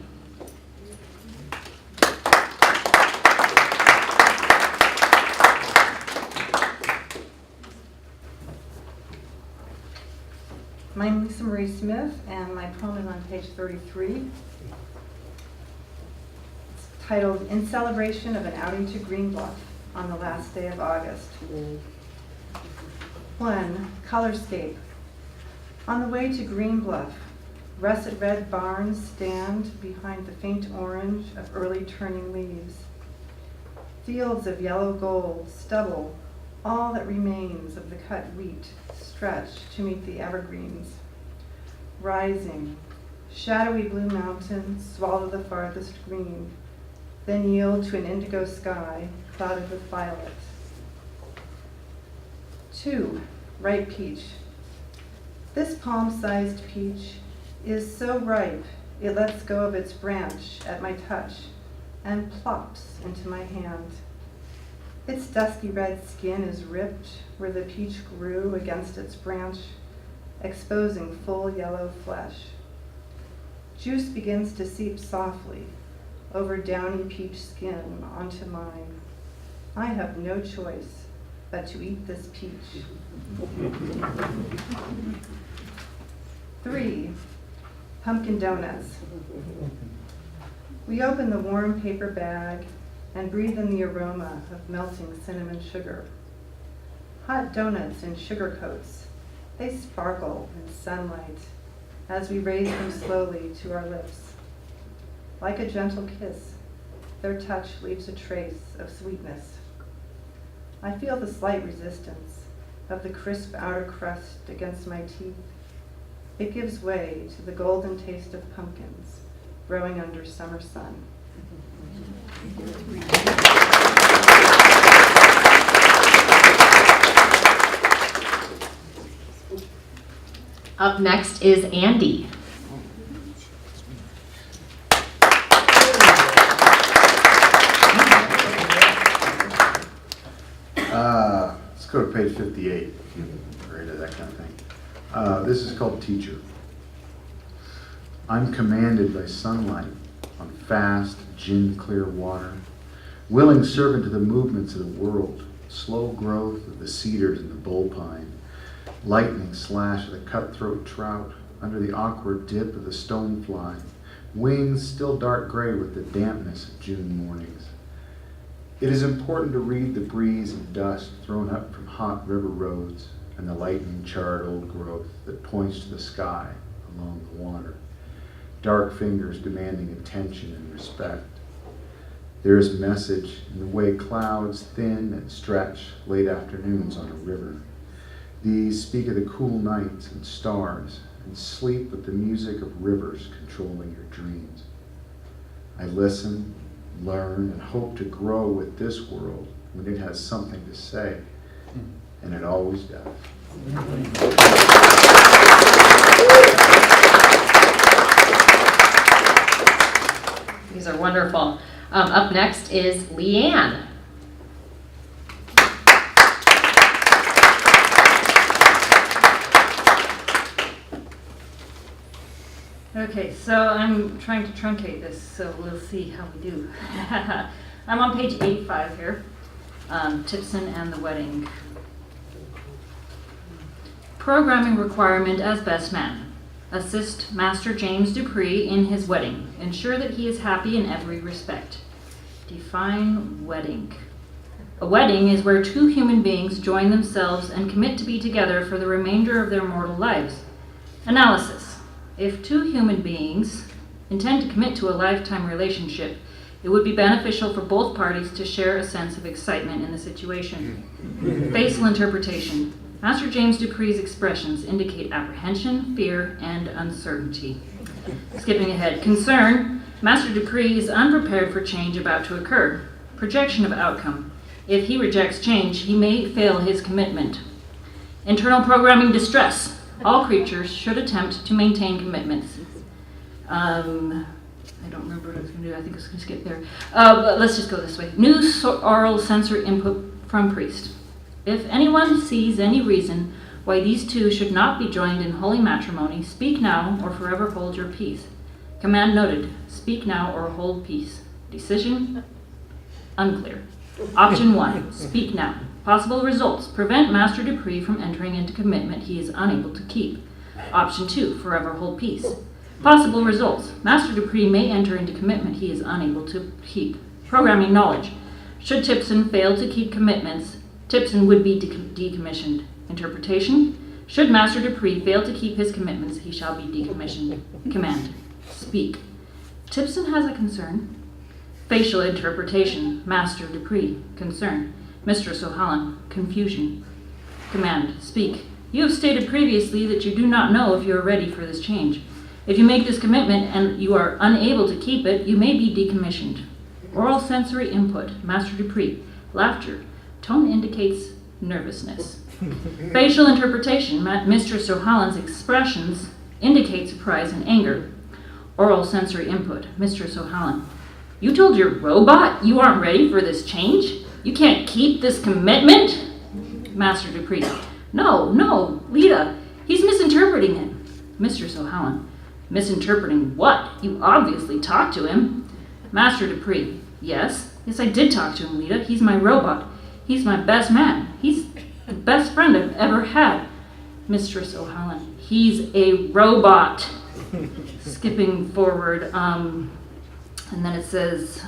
I'm Lisa Marie Smith, and my poem is on page 33. It's titled, In Celebration of an Outing to Green Bluff on the Last Day of August. 1. Colorscape. On the way to Green Bluff, russet red barns stand behind the faint orange of early turning leaves. Fields of yellow gold, stubble, all that remains of the cut wheat stretched to meet the evergreens. Rising, shadowy blue mountains swallow the farthest green, then yield to an indigo sky clouded with violet. 2. Ripe peach. This palm-sized peach is so ripe it lets go of its branch at my touch and plops into my hand. Its dusky red skin is ripped where the peach grew against its branch, exposing full yellow flesh. Juice begins to seep softly over downy peach skin onto mine. I have no choice but to eat this peach. 3. Pumpkin donuts. We open the warm paper bag and breathe in the aroma of melting cinnamon sugar. Hot donuts in sugar coats. They sparkle in sunlight as we raise them slowly to our lips. Like a gentle kiss, their touch leaves a trace of sweetness. I feel the slight resistance of the crisp outer crust against my teeth. It gives way to the golden taste of pumpkins growing under summer sun. Up next is Andy. Let's go to page 58, if you're into that kind of thing. This is called Teacher. I'm commanded by sunlight on fast, gin-clear water, willing servant to the movements of the world, slow growth of the cedars and the bullpine, lightning slash of the cutthroat trout under the awkward dip of the stonefly, wings still dark gray with the dampness of June mornings. It is important to read the breeze and dust thrown up from hot river roads and the lightning-charred old growth that points to the sky along the water, dark fingers demanding attention and respect. There is message in the way clouds thin and stretch late afternoons on a river. These speak of the cool nights and stars and sleep with the music of rivers controlling your dreams. I listen, learn, and hope to grow with this world when it has something to say, and it always does. These are wonderful. Up next is Leanne. Okay, so I'm trying to truncate this, so we'll see how we do. I'm on page 85 here, Tipson and the Wedding. Programming requirement as best man. Assist Master James Dupree in his wedding. Ensure that he is happy in every respect. Define wedding. A wedding is where two human beings join themselves and commit to be together for the remainder of their mortal lives. Analysis. If two human beings intend to commit to a lifetime relationship, it would be beneficial for both parties to share a sense of excitement in the situation. Facial interpretation. Master James Dupree's expressions indicate apprehension, fear, and uncertainty. Skipping ahead. Concern. Master Dupree is unprepared for change about to occur. Projection of outcome. If he rejects change, he may fail his commitment. Internal programming distress. All creatures should attempt to maintain commitments. I don't remember what I was going to do. I think I was going to skip there. But let's just go this way. New oral censor input from priest. If anyone sees any reason why these two should not be joined in holy matrimony, speak now or forever hold your peace. Command noted. Speak now or hold peace. Decision? Unclear. Option 1. Speak now. Possible results. Prevent Master Dupree from entering into commitment he is unable to keep. Option 2. Forever hold peace. Possible results. Master Dupree may enter into commitment he is unable to keep. Programming knowledge. Should Tipson fail to keep commitments, Tipson would be decommissioned. Interpretation. Should Master Dupree fail to keep his commitments, he shall be decommissioned. Command. Speak. Tipson has a concern. Facial interpretation. Master Dupree. Concern. Mistress O'Halloran, confusion. Command, speak. You have stated previously that you do not know if you are ready for this change. If you make this commitment and you are unable to keep it, you may be decommissioned. Oral sensory input, Master Dupree. Laughter. Tone indicates nervousness. Facial interpretation, Mistress O'Halloran's expressions indicate surprise and anger. Oral sensory input, Mistress O'Halloran. You told your robot you aren't ready for this change? You can't keep this commitment? Master Dupree. No, Lita. He's misinterpreting it. Mistress O'Halloran. Misinterpreting what? You obviously talked to him. Master Dupree. Yes, I did talk to him, Lita. He's my robot. He's my best man. He's the best friend I've ever had. Mistress O'Halloran. He's a robot. Skipping forward, and then it says,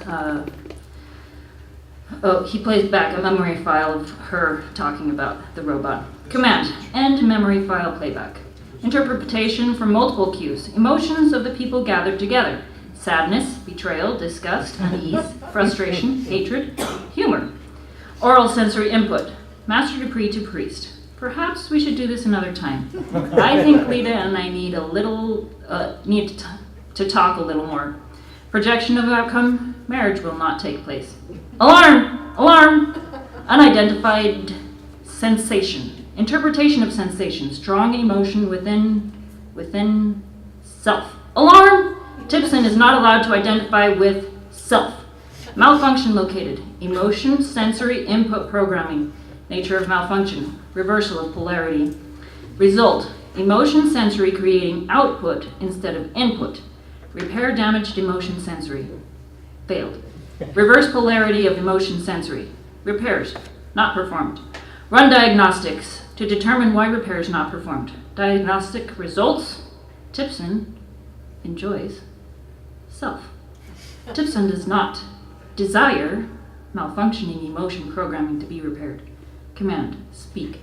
he plays back a memory file of her talking about the robot. Command, end memory file playback. Interpretation from multiple cues. Emotions of the people gathered together. Sadness, betrayal, disgust, unease, frustration, hatred, humor. Oral sensory input. Master Dupree to priest. Perhaps we should do this another time. I think Lita and I need to talk a little more. Projection of outcome, marriage will not take place. Alarm! Alarm! Unidentified sensation. Interpretation of sensation. Strong emotion within self. Alarm! Tipson is not allowed to identify with self. Malfunction located. Emotion, sensory, input programming. Nature of malfunction. Reversal of polarity. Result. Emotion sensory creating output instead of input. Repair damaged emotion sensory. Failed. Reverse polarity of emotion sensory. Repairs. Not performed. Run diagnostics to determine why repairs not performed. Diagnostic results. Tipson enjoys self. Tipson does not desire malfunctioning emotion programming to be repaired. Command, speak.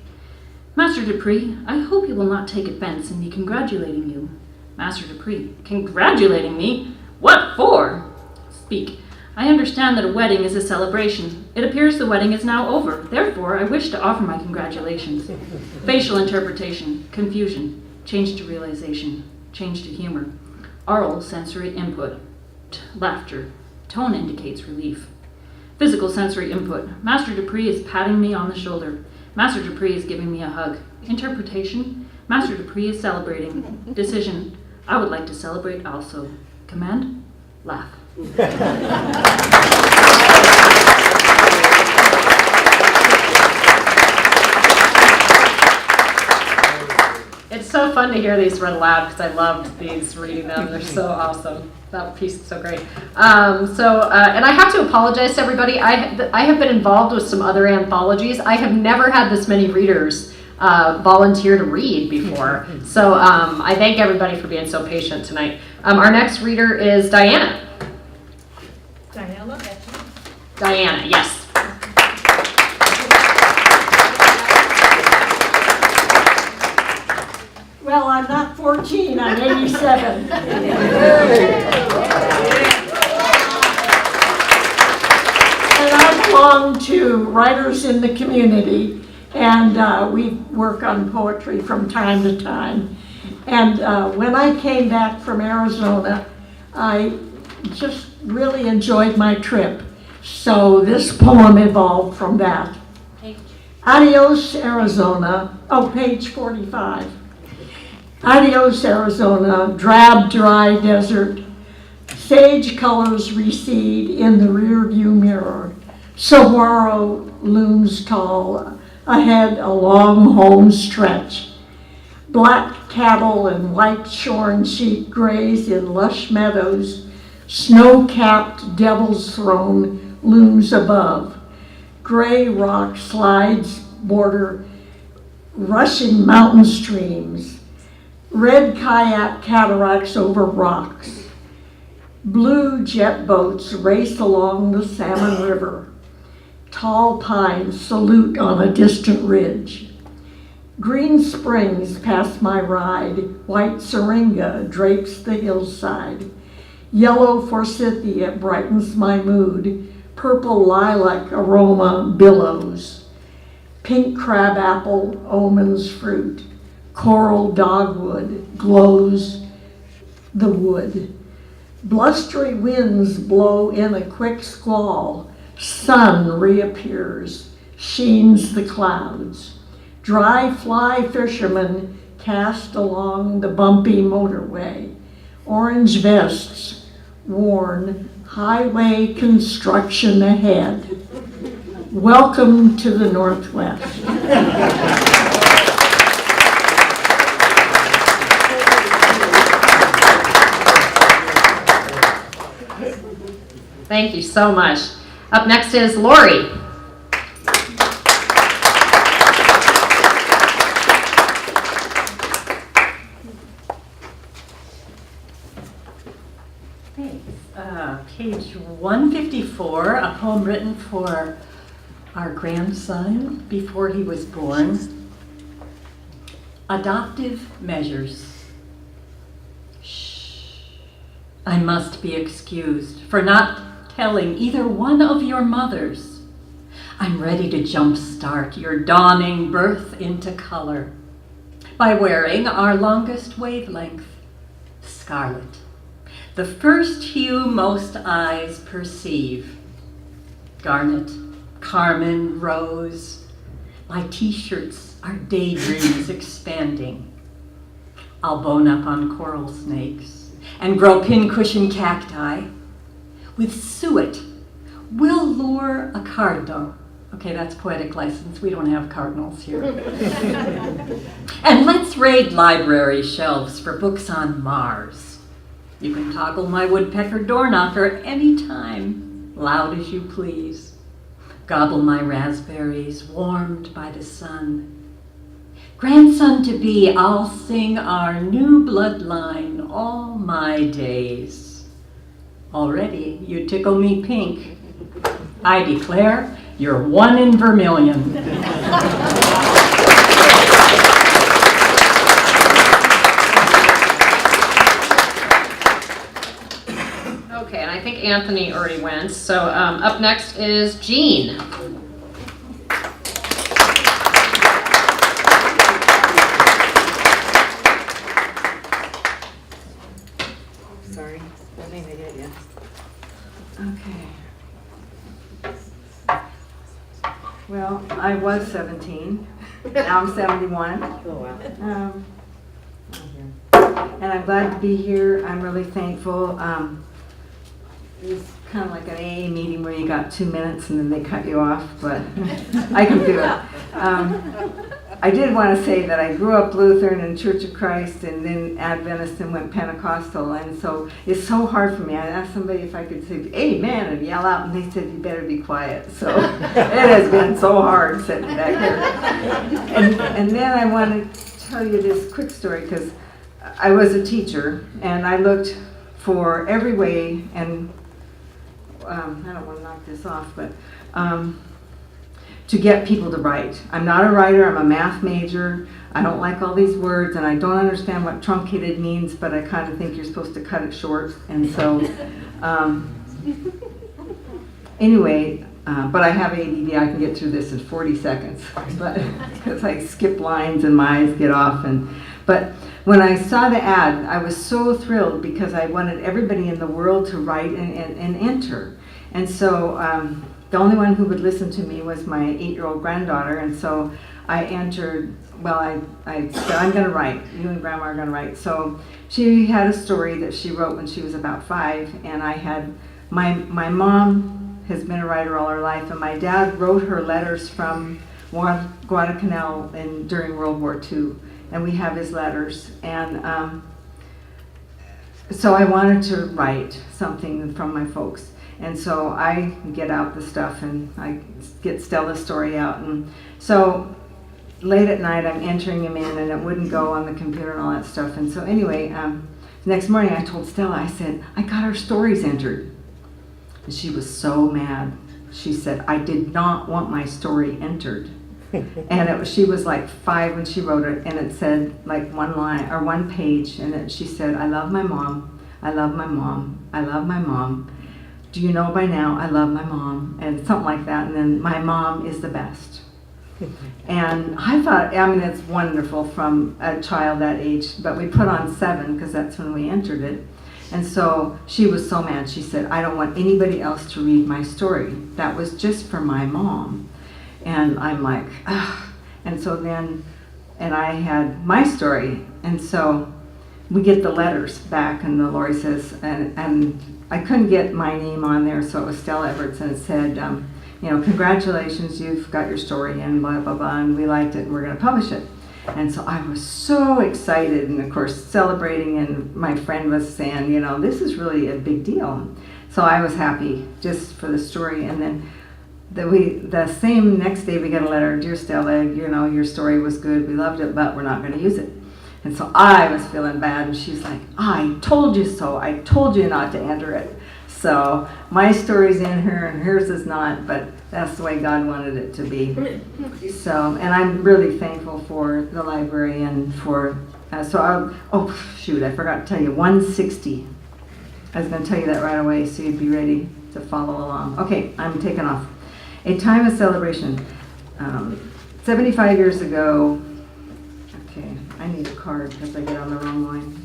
Master Dupree, I hope you will not take offense in me congratulating you. Master Dupree, congratulating me? What for? Speak. I understand that a wedding is a celebration. It appears the wedding is now over. Therefore, I wish to offer my congratulations. Facial interpretation, confusion, change to realization, change to humor. Oral sensory input, laughter. Tone indicates relief. Physical sensory input. Master Dupree is patting me on the shoulder. Master Dupree is giving me a hug. Interpretation. Master Dupree is celebrating. Decision. I would like to celebrate also. Command. Laugh. It's so fun to hear these read aloud because I loved these reading them. They're so awesome. That piece is so great. And I have to apologize to everybody. I have been involved with some other anthologies. I have never had this many readers volunteer to read before. So I thank everybody for being so patient tonight. Our next reader is Diana. Diana, yes. Well, I'm not 14, I'm 87. And I belong to Writers in the Community, and we work on poetry from time to time. And when I came back from Arizona, I just really enjoyed my trip. So this poem evolved from that. Adios, Arizona. Oh, page 45. Adios, Arizona, drab, dry desert. Sage colors recede in the rearview mirror. Saguaro looms tall, ahead a long home stretch. Black cattle and white shorn sheep graze in lush meadows. Snow-capped Devil's Throne looms above. Gray rock slides border rushing mountain streams. Red kayak cataracts over rocks. Blue jet boats race along the Salmon River. Tall pines salute on a distant ridge. Green springs pass my ride. White syringa drapes the hillside. Yellow forsythia brightens my mood. purple lilac aroma billows. Pink crabapple omens fruit. Coral dogwood glows the wood. Blustery winds blow in a quick squall. Sun reappears, sheens the clouds. Dry fly fishermen cast along the bumpy motorway. Orange vests worn, highway construction ahead. Welcome to the Northwest. Thank you so much. Up next is Lori. Page 154, a poem written for our grandson before he was born. Adoptive measures. Shh. I must be excused for not telling either one of your mothers. I'm ready to jumpstart your dawning birth into color by wearing our longest wavelength, scarlet. The first hue most eyes perceive. Garnet, carmine, rose. My t-shirts are daydreams expanding. I'll bone up on coral snakes and grow pincushion cacti. With suet, we'll lure a cardinal. Okay, that's poetic license. We don't have cardinals here. And let's raid library shelves for books on Mars. You can toggle my woodpecker door knocker anytime, loud as you please. Gobble my raspberries, warmed by the sun. Grandson-to-be, I'll sing our new bloodline all my days. Already, you tickle me pink. I declare, you're one in vermilion. Okay, and I think Anthony already went. So up next is Jean. Sorry, I think I get you. Okay. Well, I was 17. Now I'm 71. Oh, wow. And I'm glad to be here. I'm really thankful. It's kind of like an AA meeting where you got 2 minutes and then they cut you off, but I can do it. I did want to say that I grew up Lutheran and Church of Christ and then Adventist and went Pentecostal, and so it's so hard for me. I asked somebody if I could say amen and yell out, and they said you better be quiet. So it has been so hard sitting back here. And then I want to tell you this quick story because I was a teacher and I looked for every way, and I don't want to knock this off, but to get people to write. I'm not a writer, I'm a math major. I don't like all these words and I don't understand what truncated means, but I kind of think you're supposed to cut it short. And so, anyway, but I have ADD, I can get through this in 40 seconds, but because I skip lines and my eyes get off. But when I saw the ad, I was so thrilled because I wanted everybody in the world to write and enter. And so the only one who would listen to me was my 8-year-old granddaughter, and so I entered, well, I said, I'm going to write. You and Grandma are going to write. So she had a story that she wrote when she was about 5, and I had, my mom has been a writer all her life, and my dad wrote her letters from Guadalcanal during World War II, and we have his letters. And so I wanted to write something from my folks. And so I get out the stuff and I get Stella's story out. And so late at night I'm entering them in and it wouldn't go on the computer and all that stuff. And so anyway, the next morning I told Stella, I said, I got our stories entered. And she was so mad. She said, I did not want my story entered. And she was like 5 when she wrote it, and it said like one line or one page, and she said, I love my mom, I love my mom, I love my mom. do you know by now I love my mom, and something like that, and then my mom is the best. And I thought, I mean, it's wonderful from a child that age, but we put on 7 because that's when we entered it. And so she was so mad. She said, I don't want anybody else to read my story. That was just for my mom. And I'm like, ugh. And so then, and I had my story. And so we get the letters back, and the Lori says, and I couldn't get my name on there, so it was Stella Everts, and it said, you know, congratulations, you've got your story in, blah, blah, blah, and we liked it, and we're going to publish it. And so I was so excited, and of course celebrating, and my friend was saying, you know, this is really a big deal. So I was happy just for the story. And then the same next day we got a letter, dear Stella, you know, your story was good, we loved it, but we're not going to use it. And so I was feeling bad, and she's like, I told you so, I told you not to enter it. So my story's in her and hers is not, but that's the way God wanted it to be. So, and I'm really thankful for the library and for, oh shoot, I forgot to tell you, 160. I was going to tell you that right away so you'd be ready to follow along. Okay, I'm taking off. A time of celebration. 75 years ago, okay, I need a card because I get on the wrong line.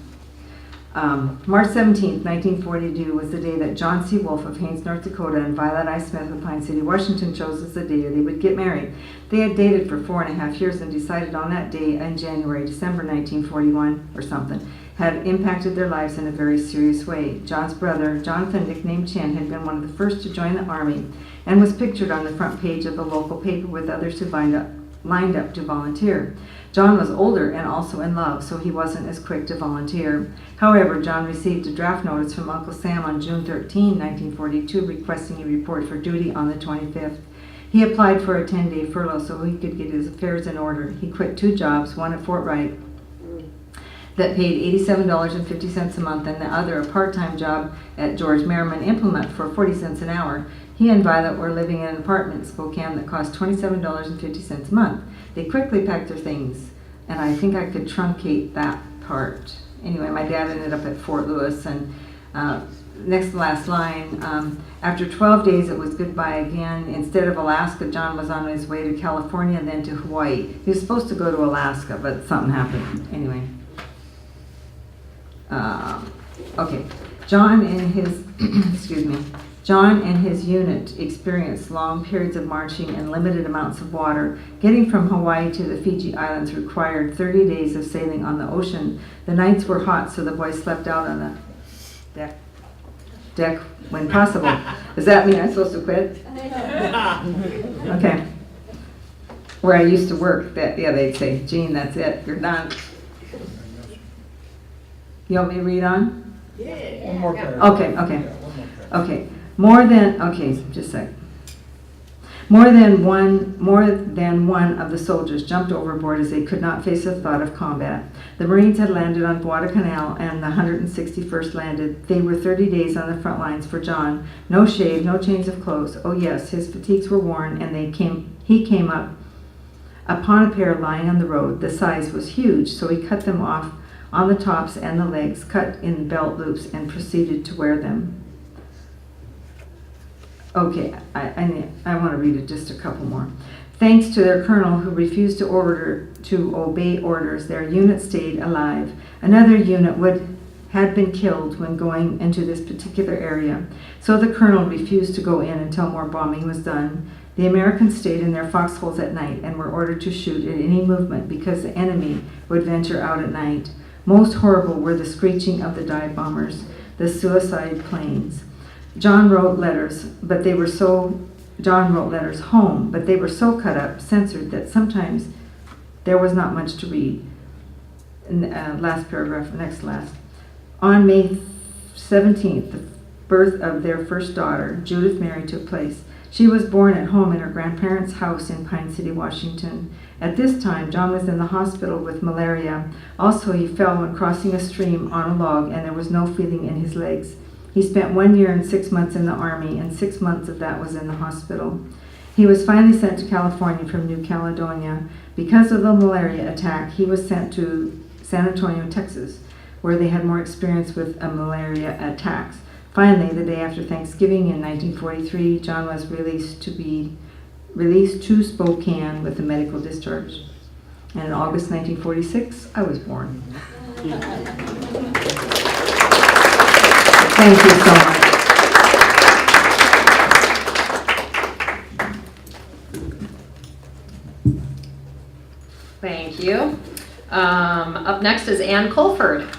March 17th, 1942 was the day that John C. Wolfe of Haines, North Dakota, and Violet I. Smith of Pine City, Washington chose as the day they would get married. They had dated for 4.5 years and decided on that day in December 1941 or something, had impacted their lives in a very serious way. John's brother, Jonathan, nicknamed Chin, had been one of the first to join the Army and was pictured on the front page of the local paper with others who lined up to volunteer. John was older and also in love, so he wasn't as quick to volunteer. However, John received a draft notice from Uncle Sam on June 13, 1942, requesting a report for duty on the 25th. He applied for a 10-day furlough so he could get his affairs in order. He quit 2 jobs, one at Fort Wright that paid $87.50 a month, and the other a part-time job at George Merriman Implement for 40 cents an hour. He and Violet were living in an apartment in Spokane that cost $27.50 a month. They quickly packed their things, and I think I could truncate that part. Anyway, my dad ended up at Fort Lewis, and next to last line, after 12 days it was goodbye again. Instead of Alaska, John was on his way to California and then to Hawaii. He was supposed to go to Alaska, but something happened. Anyway. Okay. John and his, John and his unit experienced long periods of marching and limited amounts of water. Getting from Hawaii to the Fiji Islands required 30 days of sailing on the ocean. The nights were hot, so the boys slept out on the deck when possible. Does that mean I'm supposed to quit? Okay. Where I used to work, they'd say, Gene, that's it, you're done. You want me to read on? Yeah. One more paragraph. Okay. More than one of the soldiers jumped overboard as they could not face the thought of combat. The Marines had landed on Guadalcanal and the 161st landed. They were 30 days on the front lines for John. No shave, no change of clothes. Oh yes, his fatigues were worn, and he came up upon a pair lying on the road. The size was huge, so he cut them off on the tops and the legs, cut in belt loops, and proceeded to wear them. Okay, I want to read it just a couple more. Thanks to their colonel, who refused to obey orders, their unit stayed alive. Another unit had been killed when going into this particular area, so the colonel refused to go in until more bombing was done. The Americans stayed in their foxholes at night and were ordered to shoot at any movement because the enemy would venture out at night. Most horrible were the screeching of the dive bombers, the suicide planes. John wrote letters home, but they were so cut up, censored, that sometimes there was not much to read. Last paragraph, next to last. On May 17th, the birth of their first daughter, Judith Mary, took place. She was born at home in her grandparents' house in Pine City, Washington. At this time, John was in the hospital with malaria. Also, he fell when crossing a stream on a log, and there was no feeling in his legs. He spent 1 year and 6 months in the Army, and 6 months of that was in the hospital. He was finally sent to California from New Caledonia. Because of the malaria attack, he was sent to San Antonio, Texas, where they had more experience with malaria attacks. Finally, the day after Thanksgiving in 1943, John was released to Spokane with a medical discharge. And in August 1946, I was born. Thank you so much. Thank you. Up next is Ann Colford.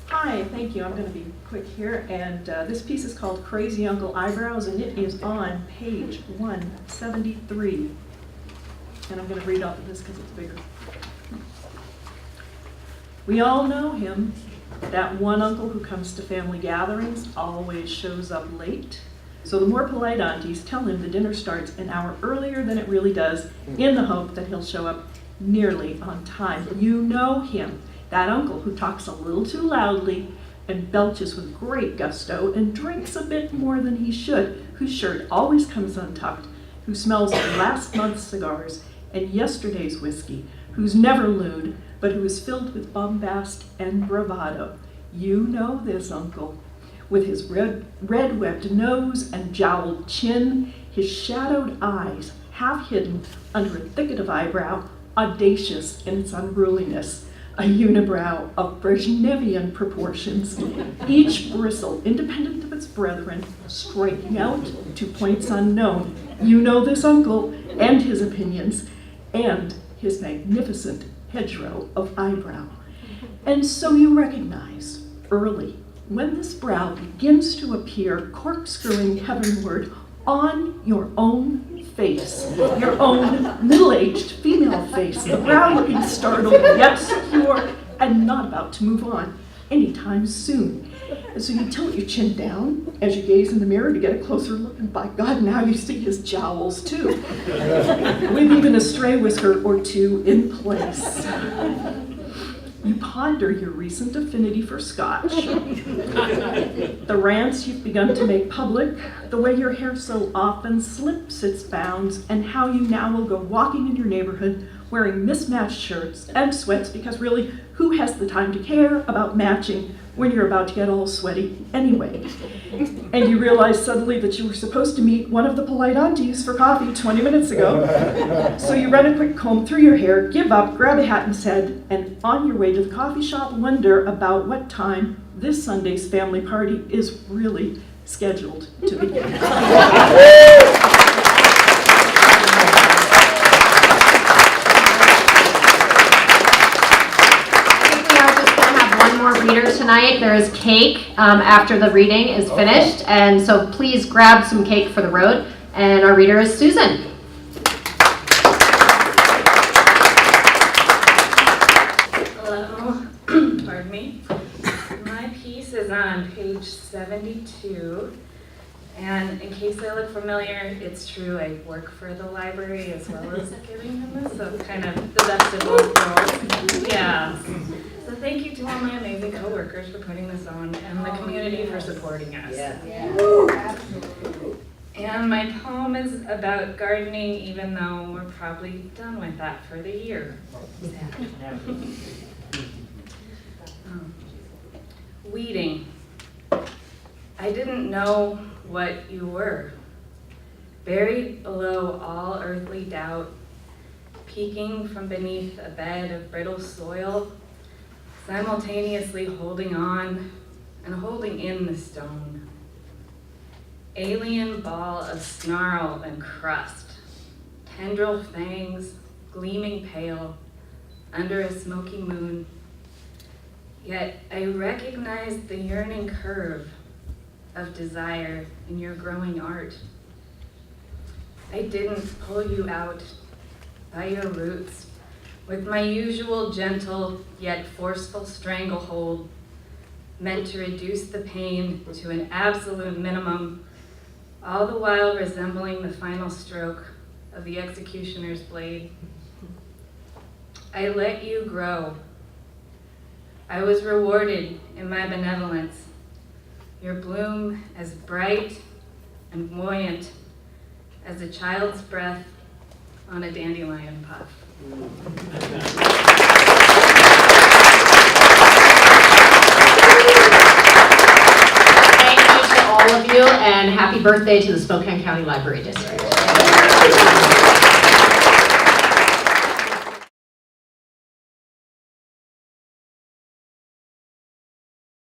Hi, thank you. I'm going to be quick here. And this piece is called Crazy Uncle Eyebrows, and it is on page 173. And I'm going to read off of this because it's bigger. We all know him. That one uncle who comes to family gatherings always shows up late. So the more polite aunties tell him the dinner starts an hour earlier than it really does, in the hope that he'll show up nearly on time. You know him. That uncle who talks a little too loudly and belches with great gusto and drinks a bit more than he should, whose shirt always comes untucked, who smells of last month's cigars and yesterday's whiskey, who's never lewd, but who is filled with bombast and bravado. You know this uncle. With his red-webbed nose and jowled chin, his shadowed eyes half hidden under a thicket of eyebrow, audacious in its unruliness, a unibrow of Brezhnevian proportions, each bristle independent of its brethren, striking out to points unknown. You know this uncle and his opinions, and his magnificent hedgerow of eyebrow. And so you recognize early, when this brow begins to appear corkscrewing heavenward on your own face, your own middle-aged female face, the brow looking startled, yet secure, and not about to move on anytime soon. And so you tilt your chin down as you gaze in the mirror to get a closer look, and by God, now you see his jowls too, with even a stray whisker or two in place. You ponder your recent affinity for Scotch, the rants you've begun to make public, the way your hair so often slips its bounds, and how you now will go walking in your neighborhood wearing mismatched shirts and sweats, because really, who has the time to care about matching when you're about to get all sweaty anyway? And you realize suddenly that you were supposed to meet one of the polite aunties for coffee 20 minutes ago. So you run a quick comb through your hair, give up, grab a hat and head, and on your way to the coffee shop, wonder about what time this Sunday's family party is really scheduled to begin. Reader tonight. There is cake after the reading is finished, and so please grab some cake for the road. And our reader is Susan. Hello, pardon me. My piece is on page 72, and in case I look familiar, it's true I work for the library as well as giving them this, so kind of the best of both worlds. Yeah. So thank you to all my amazing coworkers for putting this on, and the community for supporting us. Yeah. And my poem is about gardening, even though we're probably done with that for the year. Weeding. I didn't know what you were. Buried below all earthly doubt, peeking from beneath a bed of brittle soil, simultaneously holding on and holding in the stone. Alien ball of snarl and crust, tendril fangs gleaming pale under a smoky moon. Yet I recognized the yearning curve of desire in your growing art. I didn't pull you out by your roots with my usual gentle yet forceful stranglehold, meant to reduce the pain to an absolute minimum, all the while resembling the final stroke of the executioner's blade. I let you grow. I was rewarded in my benevolence, your bloom as bright and buoyant as a child's breath, on a dandelion puff. Thank you to all of you, and happy birthday to the Spokane County Library District.